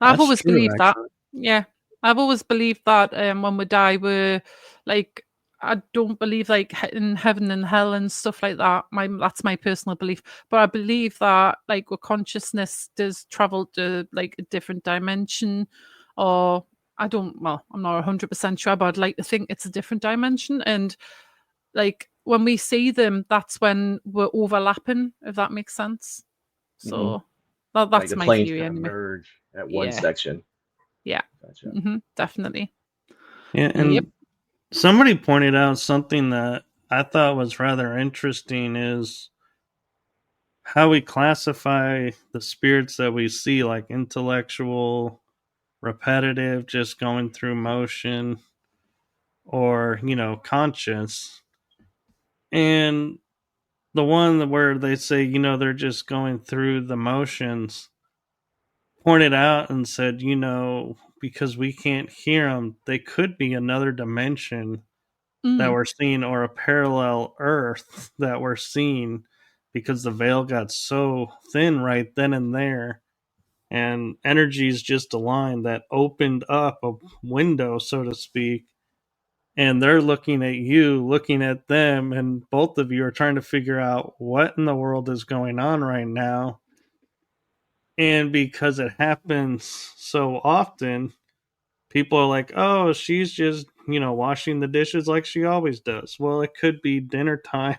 S2: I've
S1: That's
S2: always
S1: true,
S2: believed that.
S1: actually.
S2: Yeah. I've always believed that when we die, we're like, I don't believe like in heaven and hell and stuff like that. That's my personal belief. But I believe that like our consciousness does travel to like a different dimension, or I'm not 100% sure, but I'd like to think it's a different dimension. And like when we see them, that's when we're overlapping, if that makes sense.
S3: Hmm.
S2: So
S3: Like
S2: that's
S3: the
S2: my
S3: planes
S2: theory
S3: kind of
S2: anyway.
S3: merge at one
S2: Yeah.
S3: section.
S2: Yeah.
S3: Gotcha.
S2: Definitely.
S1: Yeah,
S2: Yep.
S1: and somebody pointed out something that I thought was rather interesting is how we classify the spirits that we see, like intellectual, repetitive, just going through motion, or, conscious. And the one where they say, they're just going through the motions, pointed out and said, because we can't hear them, they could be another dimension that
S2: Mm.
S1: we're seeing, or a parallel Earth that we're seeing, because the veil got so thin right then and there, and energies just aligned that opened up a window, so to speak. And they're looking at you, looking at them, and both of you are trying to figure out what in the world is going on right now. And because it happens so often, people are like, oh, she's just, washing the dishes like she always does. Well, it could be dinner time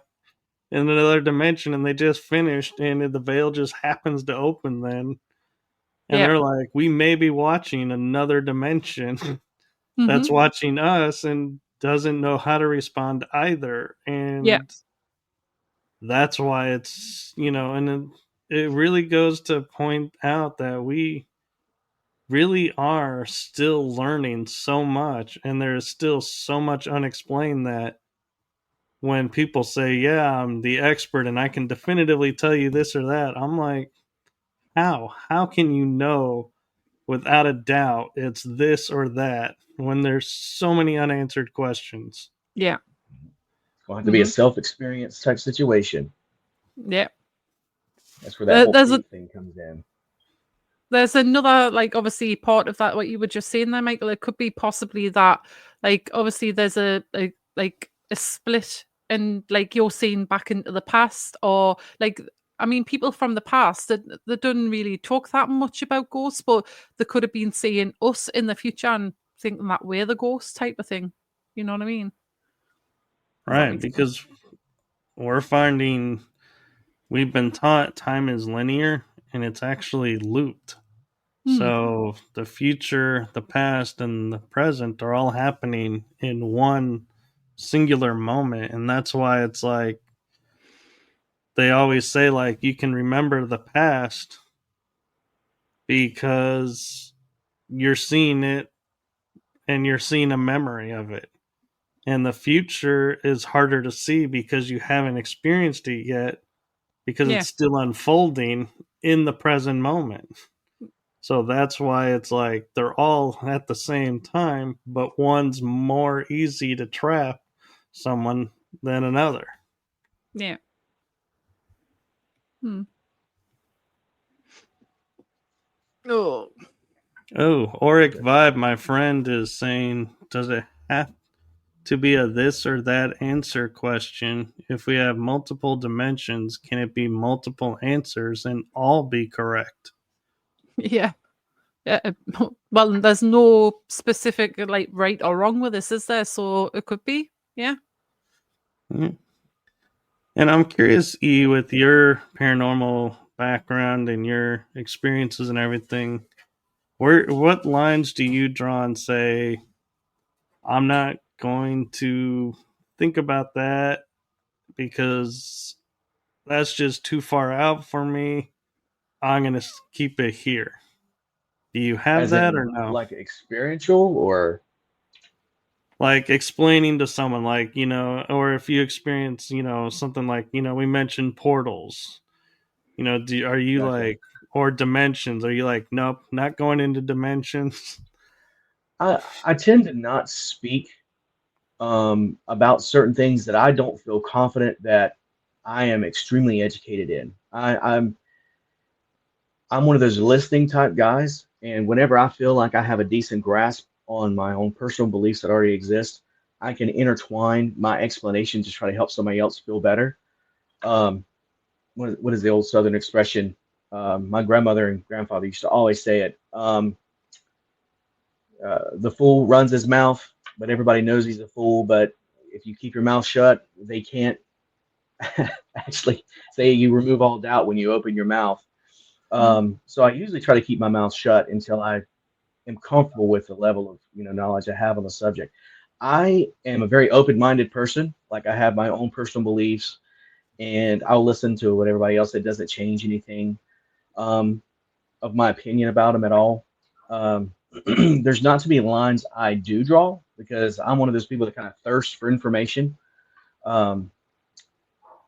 S1: in another dimension and they just finished and the veil just happens to open then. And
S2: Yeah.
S1: they're like, we may be watching another dimension that's
S2: Mm-hmm.
S1: watching us and doesn't know how to respond either.
S2: Yeah.
S1: And that's why it's, and it really goes to point out that we really are still learning so much, and there's still so much unexplained, that when people say, yeah, I'm the expert and I can definitively tell you this or that, I'm like, how can you know without a doubt it's this or that when there's so many unanswered questions?
S2: Yeah.
S3: It's going to have to be a
S2: Mm-hmm.
S3: self-experience type situation.
S2: Yeah.
S3: That's where that whole
S2: There's a
S3: faith thing comes in.
S2: there's another, like, obviously part of that, what you were just saying there, Michael. It could be possibly that, like, obviously there's a like a split, and like you're seeing back into the past, or like, I mean, people from the past that they don't really talk that much about ghosts, but they could have been seeing us in the future and thinking that we're the ghost type of thing. You know what I mean? If that
S1: Right,
S2: makes sense.
S1: because we're finding, we've been taught time is linear and it's actually looped.
S2: Hmm.
S1: So the future, the past, and the present are all happening in one singular moment. And that's why it's like they always say, like, you can remember the past because you're seeing it and you're seeing a memory of it. And the future is harder to see because you haven't experienced it yet, because
S2: Yeah.
S1: it's still unfolding in the present moment. So that's why it's like they're all at the same time, but one's more easy to trap someone than another.
S2: Yeah. Hmm. Oh.
S1: Oh, Auric Vibe, my friend, is saying, does it have to be a this or that answer question? If we have multiple dimensions, can it be multiple answers and all be correct?
S2: Yeah. Yeah, well, there's no specific like right or wrong with this, is there? So it could be, yeah.
S1: Mm. And I'm curious, E, with your paranormal background and your experiences and everything, what lines do you draw and say, I'm not going to think about that because that's just too far out for me. I'm going to keep it here. Do you have
S3: As
S1: that or
S3: in,
S1: no?
S3: like, experiential, or
S1: Like explaining to someone, like, or if you experience, something like, we mentioned portals, are you
S3: gotcha.
S1: like, or dimensions, are you like, nope, not going into dimensions?
S3: I tend to not speak about certain things that I don't feel confident that I am extremely educated in. I'm one of those listening type guys, and whenever I feel like I have a decent grasp on my own personal beliefs that already exist, I can intertwine my explanation to try to help somebody else feel better. Um, what is the old Southern expression? My grandmother and grandfather used to always say it. The fool runs his mouth, but everybody knows he's a fool. But if you keep your mouth shut, they can't actually say you remove all doubt when you open your mouth.
S2: Mm.
S3: So I usually try to keep my mouth shut until I am comfortable with the level of knowledge I have on the subject. I am a very open-minded person. Like I have my own personal beliefs, and I'll listen to what everybody else. It doesn't change anything um, of my opinion about them at all. Um, there's not too many lines I do draw because I'm one of those people that kind of thirst for information. Um,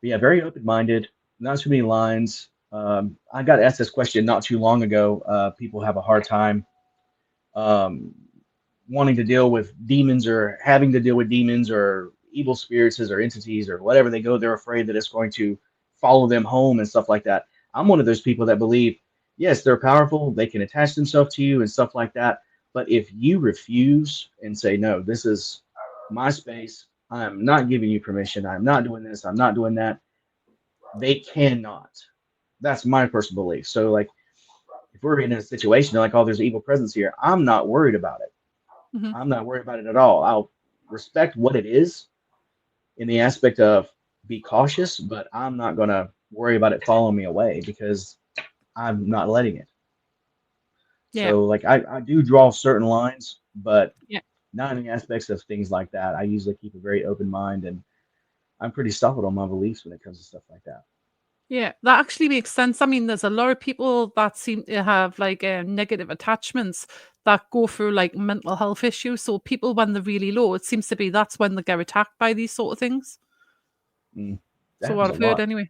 S3: but yeah, very open-minded. Not too many lines. I got asked this question not too long ago. People have a hard time um, wanting to deal with demons or having to deal with demons or evil spirits or entities or whatever they go. They're afraid that it's going to follow them home and stuff like that. I'm one of those people that believe, yes, they're powerful. They can attach themselves to you and stuff like that. But if you refuse and say, no, this is my space, I'm not giving you permission. I'm not doing this. I'm not doing that. They cannot. That's my personal belief. So, like, if we're in a situation like, oh, there's an evil presence here, I'm not worried about it.
S2: Hmm.
S3: I'm not worried about it at all. I'll respect what it is in the aspect of be cautious, but I'm not going to worry about it following me away because I'm not letting it.
S2: Yeah.
S3: So, like, I do draw certain lines, but
S2: Yeah.
S3: not in the aspects of things like that. I usually keep a very open mind, and I'm pretty solid on my beliefs when it comes to stuff like that.
S2: Yeah, that actually makes sense. I mean, there's a lot of people that seem to have like negative attachments that go through like mental health issues. So people, when they're really low, it seems to be that's when they get attacked by these sort of things.
S3: Mm, that
S2: So what
S3: happens a
S2: I've heard
S3: lot.
S2: anyway.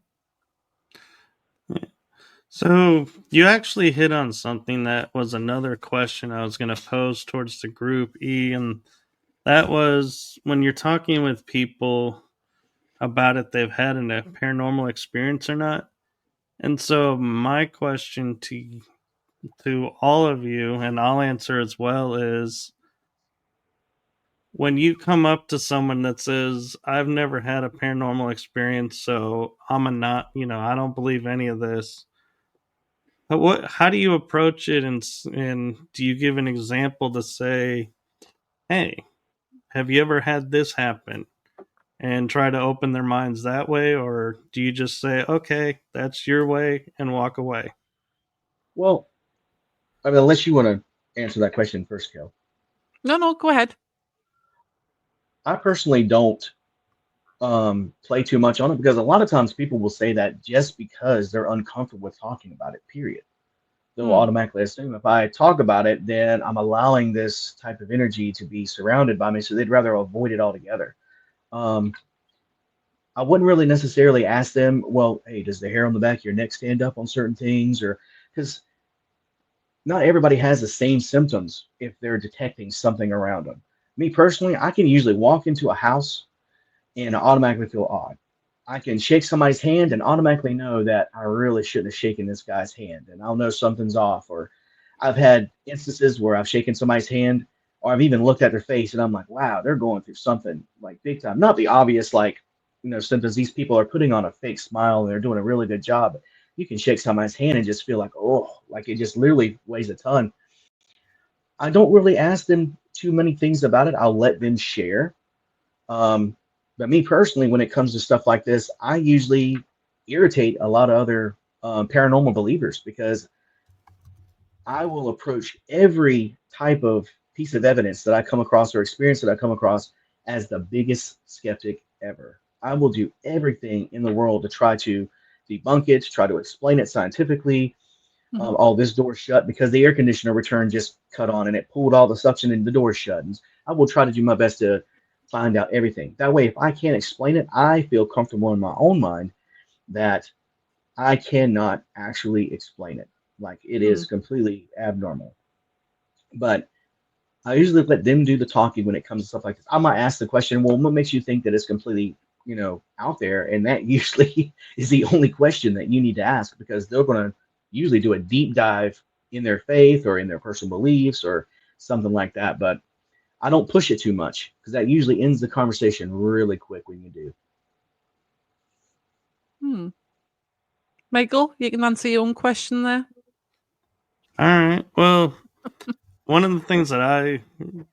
S1: So you actually hit on something that was another question I was going to pose towards the group E, and that was when you're talking with people about if they've had a paranormal experience or not. And so my question to all of you, and I'll answer as well, is when you come up to someone that says, I've never had a paranormal experience, so I'm a not, I don't believe any of this. But how do you approach it, and do you give an example to say, hey, have you ever had this happen? And try to open their minds that way, or do you just say, okay, that's your way and walk away?
S3: Well, I mean, unless you want to answer that question first, Kel.
S2: No, go ahead.
S3: I personally don't play too much on it because a lot of times people will say that just because they're uncomfortable with talking about it, period. They'll
S2: Hmm.
S3: automatically assume if I talk about it, then I'm allowing this type of energy to be surrounded by me, so they'd rather avoid it altogether. Um, I wouldn't really necessarily ask them, well, hey, does the hair on the back of your neck stand up on certain things? Or because not everybody has the same symptoms if they're detecting something around them. Me personally, I can usually walk into a house and automatically feel odd. I can shake somebody's hand and automatically know that I really shouldn't have shaken this guy's hand, and I'll know something's off. Or I've had instances where I've shaken somebody's hand, or I've even looked at their face and I'm like, wow, they're going through something like big time. Not the obvious, like, symptoms. These people are putting on a fake smile and they're doing a really good job. You can shake somebody's hand and just feel like, oh, like it just literally weighs a ton. I don't really ask them too many things about it. I'll let them share. Um, but me personally, when it comes to stuff like this, I usually irritate a lot of other paranormal believers because I will approach every type of piece of evidence that I come across or experience that I come across as the biggest skeptic ever. I will do everything in the world to try to debunk it, try to explain it scientifically.
S2: Hmm.
S3: Oh, this door's shut because the air conditioner return just cut on and it pulled all the suction and the door shut. And I will try to do my best to find out everything. That way, if I can't explain it, I feel comfortable in my own mind that I cannot actually explain it. Like it
S2: Hmm.
S3: is completely abnormal. But I usually let them do the talking when it comes to stuff like this. I might ask the question, well, what makes you think that it's completely, out there? And that usually is the only question that you need to ask because they're going to usually do a deep dive in their faith or in their personal beliefs or something like that. But I don't push it too much because that usually ends the conversation really quick when you do.
S2: Hmm. Michael, you can answer your own question there.
S1: All right. Well, one of the things that I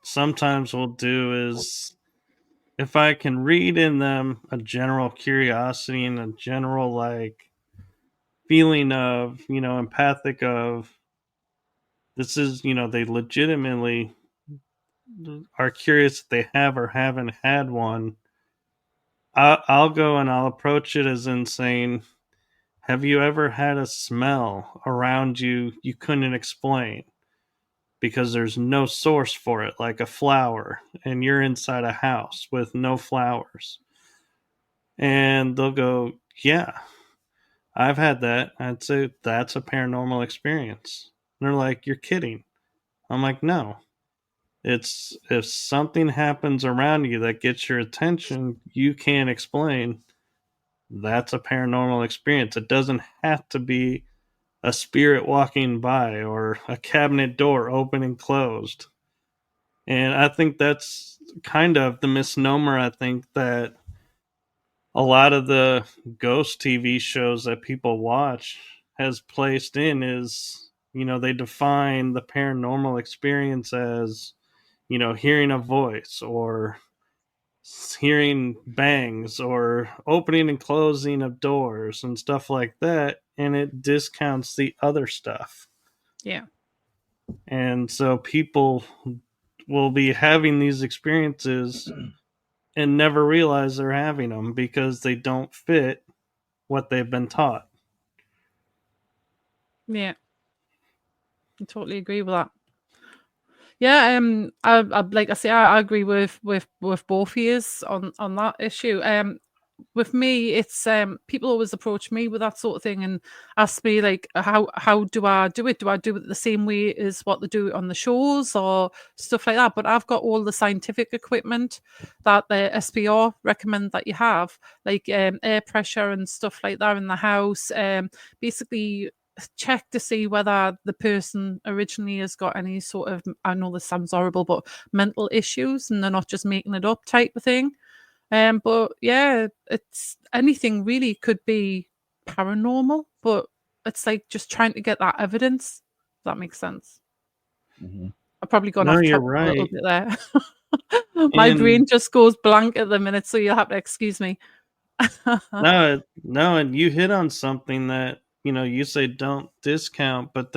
S1: sometimes will do is if I can read in them a general curiosity and a general like feeling of, empathic of this is, they legitimately are curious if they have or haven't had one, I'll go and I'll approach it as in saying, have you ever had a smell around you couldn't explain because there's no source for it, like a flower, and you're inside a house with no flowers? And they'll go, yeah, I've had that. I'd say that's a paranormal experience. And they're like, you're kidding. I'm like, no. It's if something happens around you that gets your attention, you can't explain. That's a paranormal experience. It doesn't have to be a spirit walking by or a cabinet door open and closed. And I think that's kind of the misnomer, I think, that a lot of the ghost TV shows that people watch has placed in is, they define the paranormal experience as, hearing a voice or hearing bangs or opening and closing of doors and stuff like that, and it discounts the other stuff.
S2: Yeah.
S1: And so people will be having these experiences and never realize they're having them because they don't fit what they've been taught.
S2: Yeah. I totally agree with that. Yeah, I like I say, I agree with both of you on that issue. With me, it's people always approach me with that sort of thing and ask me like, how do I do it? Do I do it the same way as what they do on the shows or stuff like that? But I've got all the scientific equipment that the SPR recommend that you have, like air pressure and stuff like that in the house. Basically check to see whether the person originally has got any sort of, I know this sounds horrible, but mental issues and they're not just making it up type of thing. But yeah, it's anything really could be paranormal, but it's like just trying to get that evidence. If that makes sense.
S3: Mm-hmm.
S2: I've probably gone
S1: No,
S2: off
S1: you're
S2: topic a little
S1: right.
S2: bit there. My brain just goes blank at the minute, so you'll have to excuse me.
S1: No, and you hit on something that, you say don't discount, but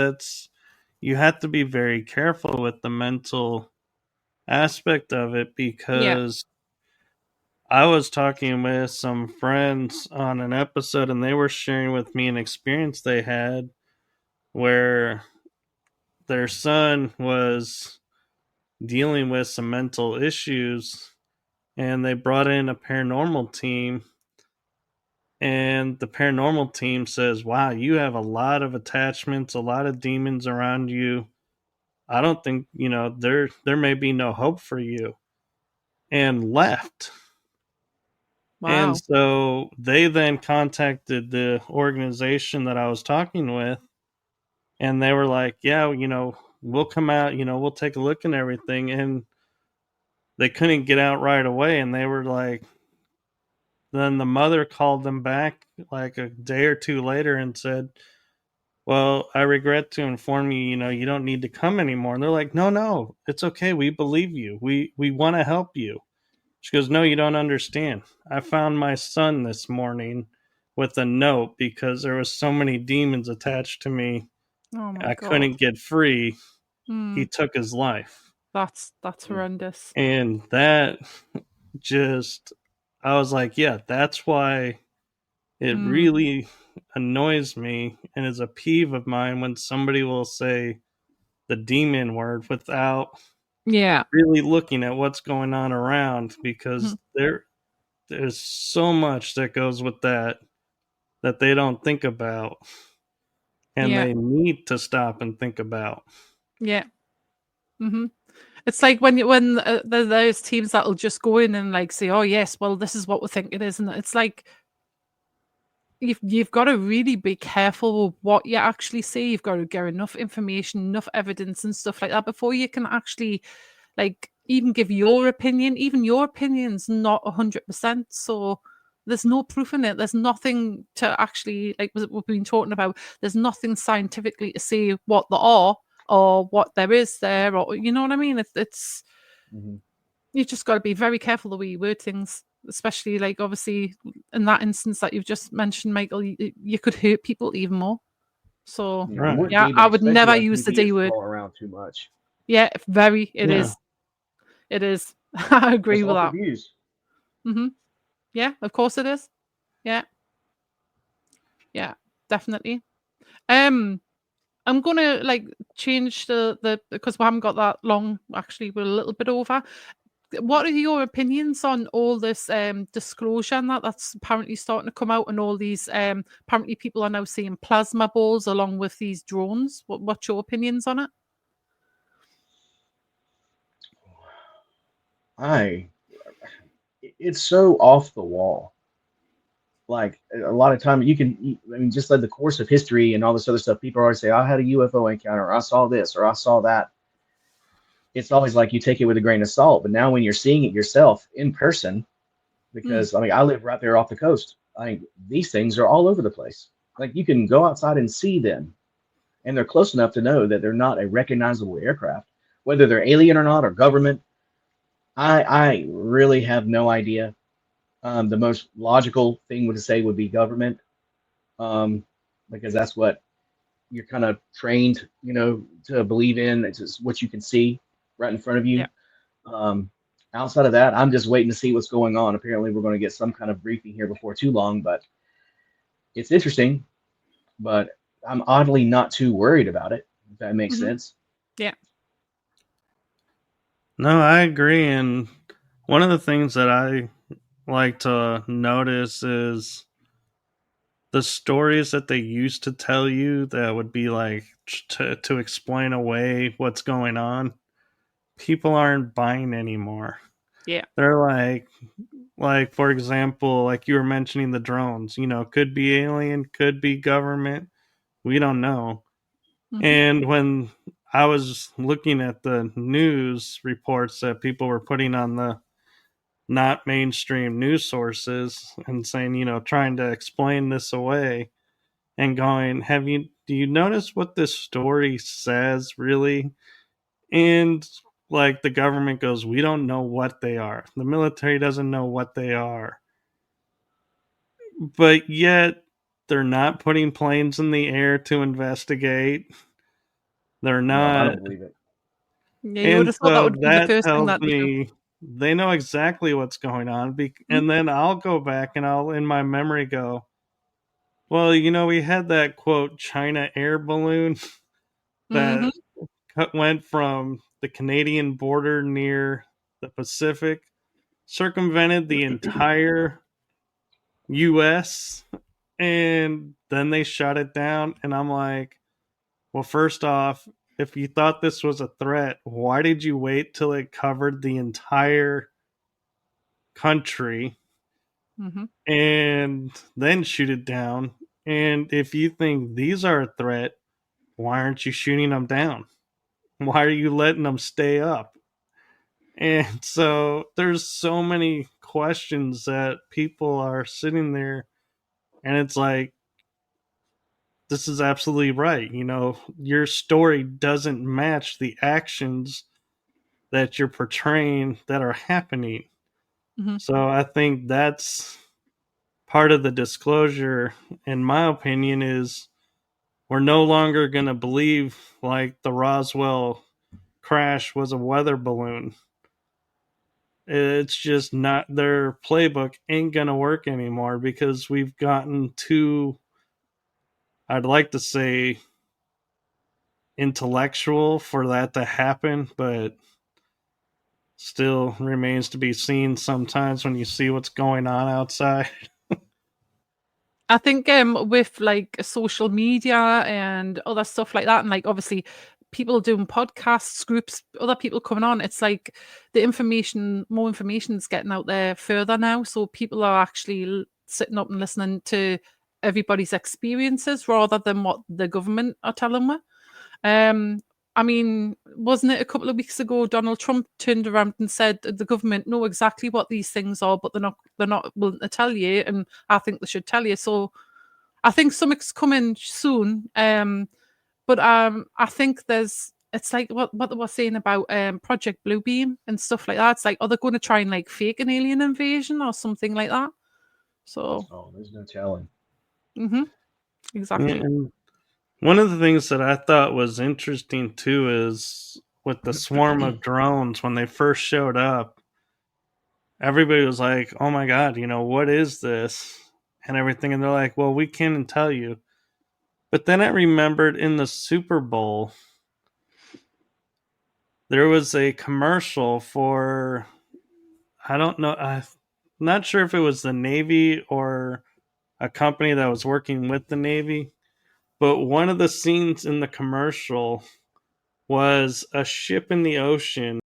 S1: you have to be very careful with the mental aspect of it because I was talking with some friends on an episode and they were sharing with me an experience they had where their son was dealing with some mental issues and they brought in a paranormal team, and the paranormal team says, wow, you have a lot of attachments, a lot of demons around you. I don't think, there may be no hope for you, and left.
S2: Wow.
S1: And so they then contacted the organization that I was talking with, and they were like, yeah, we'll come out, we'll take a look and everything. And they couldn't get out right away. And they were like, then the mother called them back like a day or two later and said, well, I regret to inform you, you don't need to come anymore. And they're like, no, it's okay. We believe you. We want to help you. She goes, no, you don't understand. I found my son this morning with a note because there was so many demons attached to me.
S2: Oh my
S1: I
S2: God.
S1: couldn't get free. He
S2: Mm,
S1: took his life.
S2: that's horrendous.
S1: And that just, I was like, yeah, that's why it really annoys me and is a peeve of mine when somebody will say the demon word without really looking at what's going on around, because there's so much that goes with that they don't think about, and they need to stop and think about.
S2: Yeah. Mm-hmm. It's like when there's those teams that'll just go in and like say, oh yes, well this is what we think it is, and it's like you've got to really be careful with what you actually see. You've got to get enough information, enough evidence and stuff like that before you can actually like even give your opinion. Even your opinion's not 100%. So there's no proof in it. There's nothing to actually, like we've been talking about, there's nothing scientifically to say what they are or what there is there, or you know what I mean? It's you just got to be very careful the way you word things, especially like obviously in that instance that you've just mentioned, Michael, you could hurt people even more. So
S3: Right.
S2: yeah, I would never use the D word
S3: around too much.
S2: Yeah, very. It is. It is. I agree
S3: Just
S2: with
S3: off
S2: that.
S3: reviews.
S2: Yeah, of course it is. Yeah. Yeah, definitely. I'm gonna like change the because we haven't got that long. Actually, we're a little bit over. What are your opinions on all this disclosure and that's apparently starting to come out, and all these apparently people are now seeing plasma balls along with these drones? What's your opinions on it?
S3: It's so off the wall. Like a lot of time, I mean, just like the course of history and all this other stuff, people always say, I had a UFO encounter, or I saw this, or I saw that. It's always like you take it with a grain of salt. But now when you're seeing it yourself in person, because I mean, I live right there off the coast. I mean, these things are all over the place. Like you can go outside and see them, and they're close enough to know that they're not a recognizable aircraft, whether they're alien or not, or government. I really have no idea. The most logical thing would to say would be government, um, because that's what you're kind of trained, to believe in. It's just what you can see right in front of you.
S2: Yeah.
S3: Um, Outside of that, I'm just waiting to see what's going on. Apparently, we're going to get some kind of briefing here before too long, but it's interesting. But I'm oddly not too worried about it, if that makes sense.
S2: Yeah.
S1: No, I agree. And one of the things that I like to notice is the stories that they used to tell you that would be like to explain away what's going on. People aren't buying anymore.
S2: Yeah.
S1: They're like for example, like you were mentioning the drones, could be alien, could be government. We don't know. And when I was looking at the news reports that people were putting on the not mainstream news sources and saying, trying to explain this away and going, do you notice what this story says really? And like the government goes, we don't know what they are. The military doesn't know what they are. But yet they're not putting planes in the air to investigate. They're
S3: No, I
S1: not.
S3: don't believe it.
S2: Yeah, you would
S1: And
S2: have thought that
S1: so
S2: would be the
S1: that
S2: first thing
S1: tells
S2: that they do.
S1: me they know exactly what's going on. And then I'll go back and I'll, in my memory, go, well, we had that quote China air balloon that went from the Canadian border near the Pacific, circumvented the entire US, and then they shut it down. And I'm like, well, first off, if you thought this was a threat, why did you wait till it covered the entire country and then shoot it down? And if you think these are a threat, why aren't you shooting them down? Why are you letting them stay up? And so there's so many questions that people are sitting there, and it's like, this is absolutely right. Your story doesn't match the actions that you're portraying that are happening. So I think that's part of the disclosure, in my opinion, is we're no longer going to believe like the Roswell crash was a weather balloon. It's just not, their playbook ain't going to work anymore because we've gotten too, I'd like to say, intellectual for that to happen, but still remains to be seen sometimes when you see what's going on outside.
S2: I think with like social media and other stuff like that, and like obviously people doing podcasts, groups, other people coming on, it's like more information is getting out there further now. So people are actually sitting up and listening to everybody's experiences rather than what the government are telling them. I mean, wasn't it a couple of weeks ago Donald Trump turned around and said the government know exactly what these things are, but they're not willing to tell you, and I think they should tell you. So I think something's coming soon. But I think it's like what they were saying about Project Bluebeam and stuff like that. It's like, are they going to try and like fake an alien invasion or something like that? So
S3: There's no telling.
S2: exactly.
S1: And one of the things that I thought was interesting too is with the swarm of drones when they first showed up. Everybody was like, "Oh my god, what is this?" and everything, and they're like, "Well, we can't tell you." But then I remembered in the Super Bowl, there was a commercial for, I don't know, I'm not sure if it was the Navy or a company that was working with the Navy, but one of the scenes in the commercial was a ship in the ocean,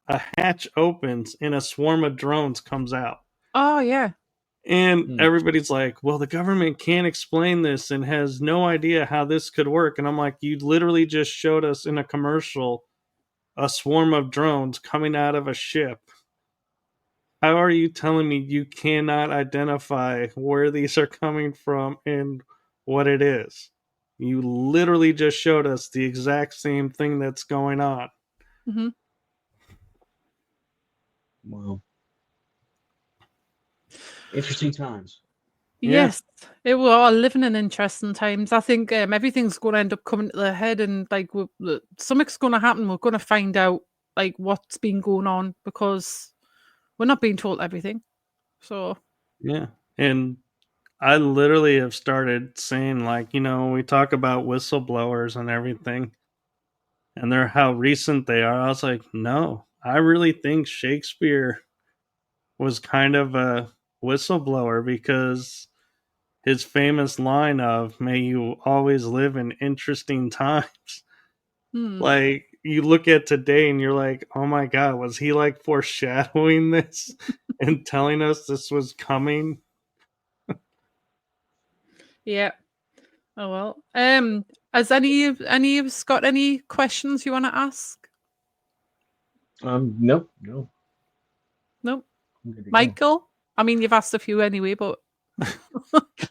S1: a hatch opens, and a swarm of drones comes out.
S2: Oh, yeah.
S1: And everybody's like, well, the government can't explain this and has no idea how this could work. And I'm like, you literally just showed us in a commercial a swarm of drones coming out of a ship. How are you telling me you cannot identify where these are coming from and what it is? You literally just showed us the exact same thing that's going on.
S2: Mm-hmm.
S3: Wow. Interesting times.
S2: Yes, we are living in interesting times. I think everything's going to end up coming to the head, and like something's going to happen. We're going to find out like what's been going on because we're not being told everything. So
S1: yeah, and I literally have started saying, like, we talk about whistleblowers and everything, and they're how recent they are. I was like, no, I really think Shakespeare was kind of a whistleblower because his famous line of "May you always live in interesting times." Like, you look at today and you're like, oh my god, was he like foreshadowing this and telling us this was coming?
S2: yeah. Oh well. Has any of us got any questions you want to ask?
S3: Nope.
S2: Nope.
S3: I'm good to go.
S2: Michael? I mean, you've asked a few anyway, but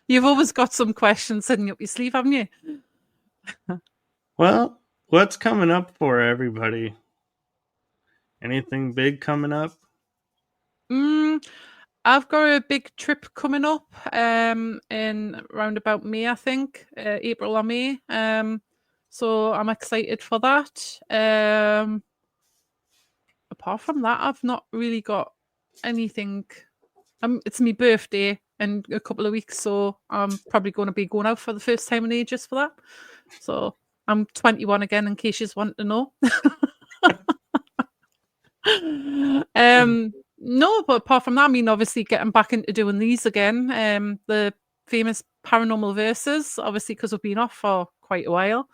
S2: you've always got some questions sitting up your sleeve, haven't you?
S1: Well, what's coming up for everybody? Anything big coming up?
S2: I've got a big trip coming up in round about May, I think, April or May. So I'm excited for that. Apart from that, I've not really got anything. It's my birthday in a couple of weeks, so I'm probably going to be going out for the first time in ages for that. So I'm 21 again, in case you want to know. No, but apart from that, I mean, obviously getting back into doing these again. The famous Paranormal Verses, obviously, because we've been off for quite a while.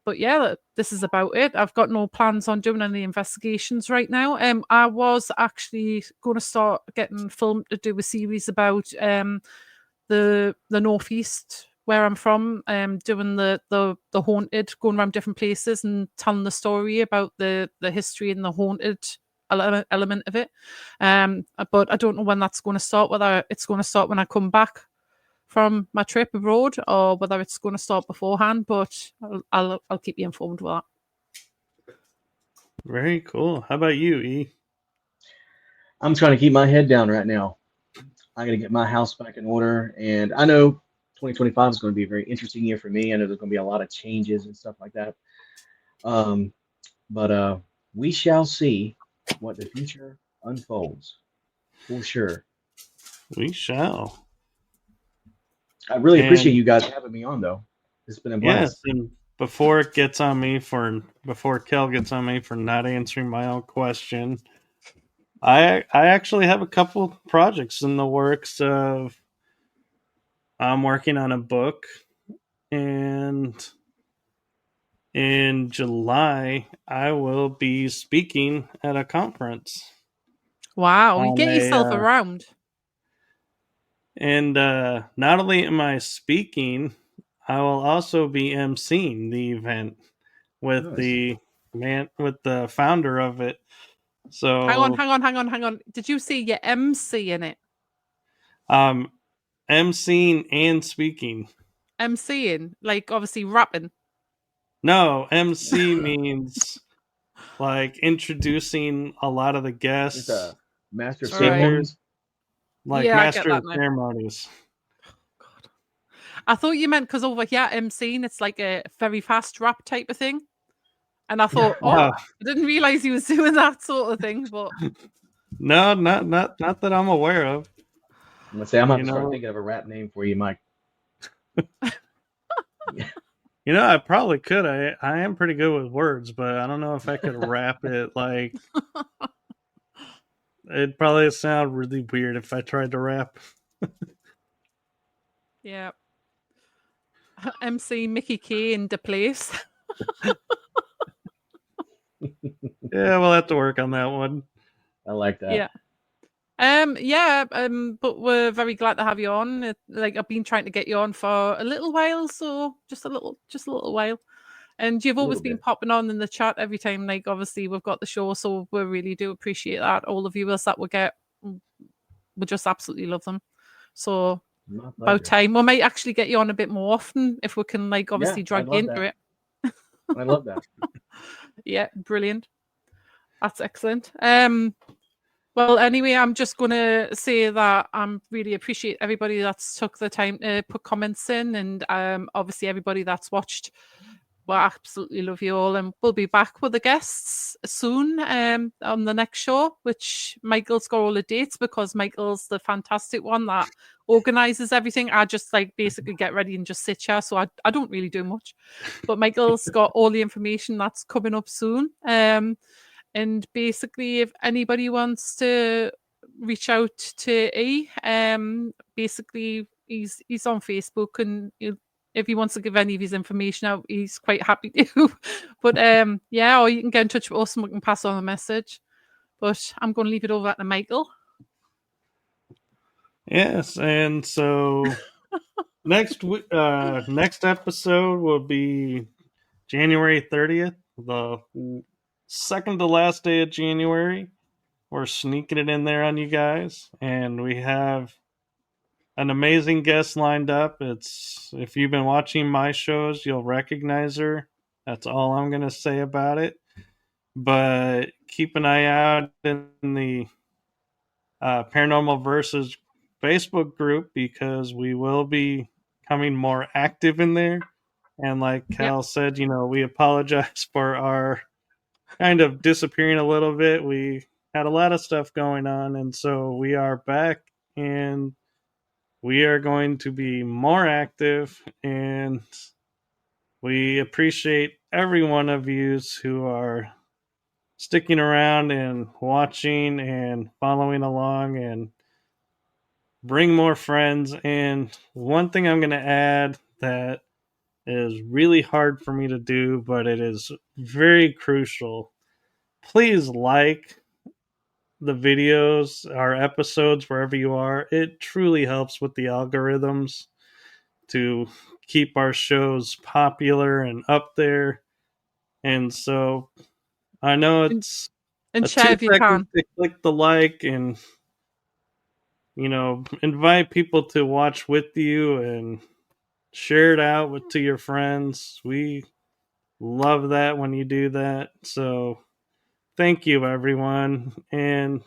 S2: But yeah, this is about it. I've got no plans on doing any investigations right now. I was actually going to start getting filmed to do a series about the northeast where I'm from, doing the haunted, going around different places and telling the story about the history and the haunted element of it. But I don't know when that's going to start. Whether it's going to start when I come back from my trip abroad, or whether it's going to start beforehand. But I'll keep you informed with that.
S1: Very cool. How about you, E?
S3: I'm trying to keep my head down right now. I got to get my house back in order, and I know 2025 is going to be a very interesting year for me. I know there's going to be a lot of changes and stuff like that. But we shall see what the future unfolds for sure.
S1: We shall.
S3: I really appreciate you guys having me on, though. It's been a blast.
S1: Yes, and before Kell gets on me for not answering my own question, I actually have a couple projects in the works of. I'm working on a book, and in July I will be speaking at a conference.
S2: Wow, you get yourself around.
S1: And not only am I speaking, I will also be emceeing the event with the founder of it. So
S2: hang on. Did you see your MC in it?
S1: emceeing and speaking.
S2: MCing, like obviously rapping.
S1: No, MC means like introducing a lot of the guests.
S3: Master of
S1: ceremonies. Like master of
S2: now.
S1: ceremonies.
S2: God. I thought you meant because over here MCing, it's like a very fast rap type of thing. And I thought,
S1: Wow.
S2: I didn't realize he was doing that sort of thing. But
S1: No, not that I'm aware of.
S3: I'm gonna say I'm gonna
S1: You
S3: have to start
S1: know,
S3: thinking of a rap name for you, Mike.
S1: I probably could. I am pretty good with words, but I don't know if I could rap it. Like, it'd probably sound really weird if I tried to rap.
S2: yeah, MC Mickey K in the place.
S1: Yeah, we'll have to work on that one.
S3: I like that.
S2: Yeah. But we're very glad to have you on. Like, I've been trying to get you on for a little while, so just a little while. And you've always been popping on in the chat every time. Like, obviously, we've got the show, so we really do appreciate that. All the viewers that we get, we just absolutely love them. So about time we might actually get you on a bit more often if we can, like, obviously drag you into it.
S3: I love that.
S2: Yeah, brilliant. That's excellent. Well, anyway, I'm just going to say that I really appreciate everybody that's took the time to put comments in, and obviously everybody that's watched. Well, I absolutely love you all, and we'll be back with the guests soon on the next show, which Michael's got all the dates because Michael's the fantastic one that organizes everything. I just basically get ready and just sit here, so I don't really do much. But Michael's got all the information that's coming up soon. And basically, if anybody wants to reach out to E, basically he's on Facebook, and if he wants to give any of his information out, he's quite happy to. But yeah, or you can get in touch with us and we can pass on a message. But I'm going to leave it over to Michael.
S1: Yes, and so next episode will be January 30th, the second to last day of January. We're sneaking it in there on you guys, and we have an amazing guest lined up. If you've been watching my shows, you'll recognize her. That's all I'm going to say about it. But keep an eye out in the Paranormal Versus Facebook group because we will be coming more active in there. And like Cal said, we apologize for our kind of disappearing a little bit. We had a lot of stuff going on, and so we are back, and we are going to be more active, and we appreciate every one of you who are sticking around and watching and following along, and bring more friends. And one thing I'm going to add that is really hard for me to do, but it is very crucial. Please like the videos, our episodes, wherever you are. It truly helps with the algorithms to keep our shows popular and up there. And so I know it's
S2: and
S1: a
S2: share if you
S1: 2
S2: can.
S1: to click the like and invite people to watch with you and share it out to your friends. We love that when you do that. So thank you, everyone. And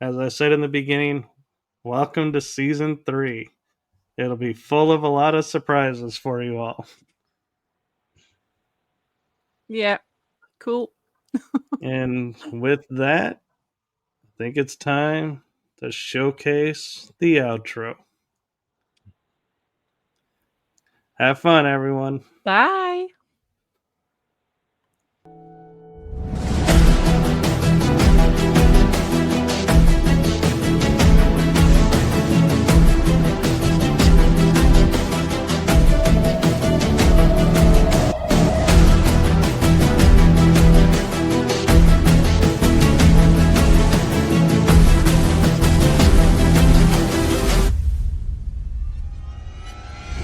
S1: as I said in the beginning, welcome to season 3. It'll be full of a lot of surprises for you all.
S2: Yeah, cool.
S1: And with that, I think it's time to showcase the outro. Have fun, everyone.
S2: Bye.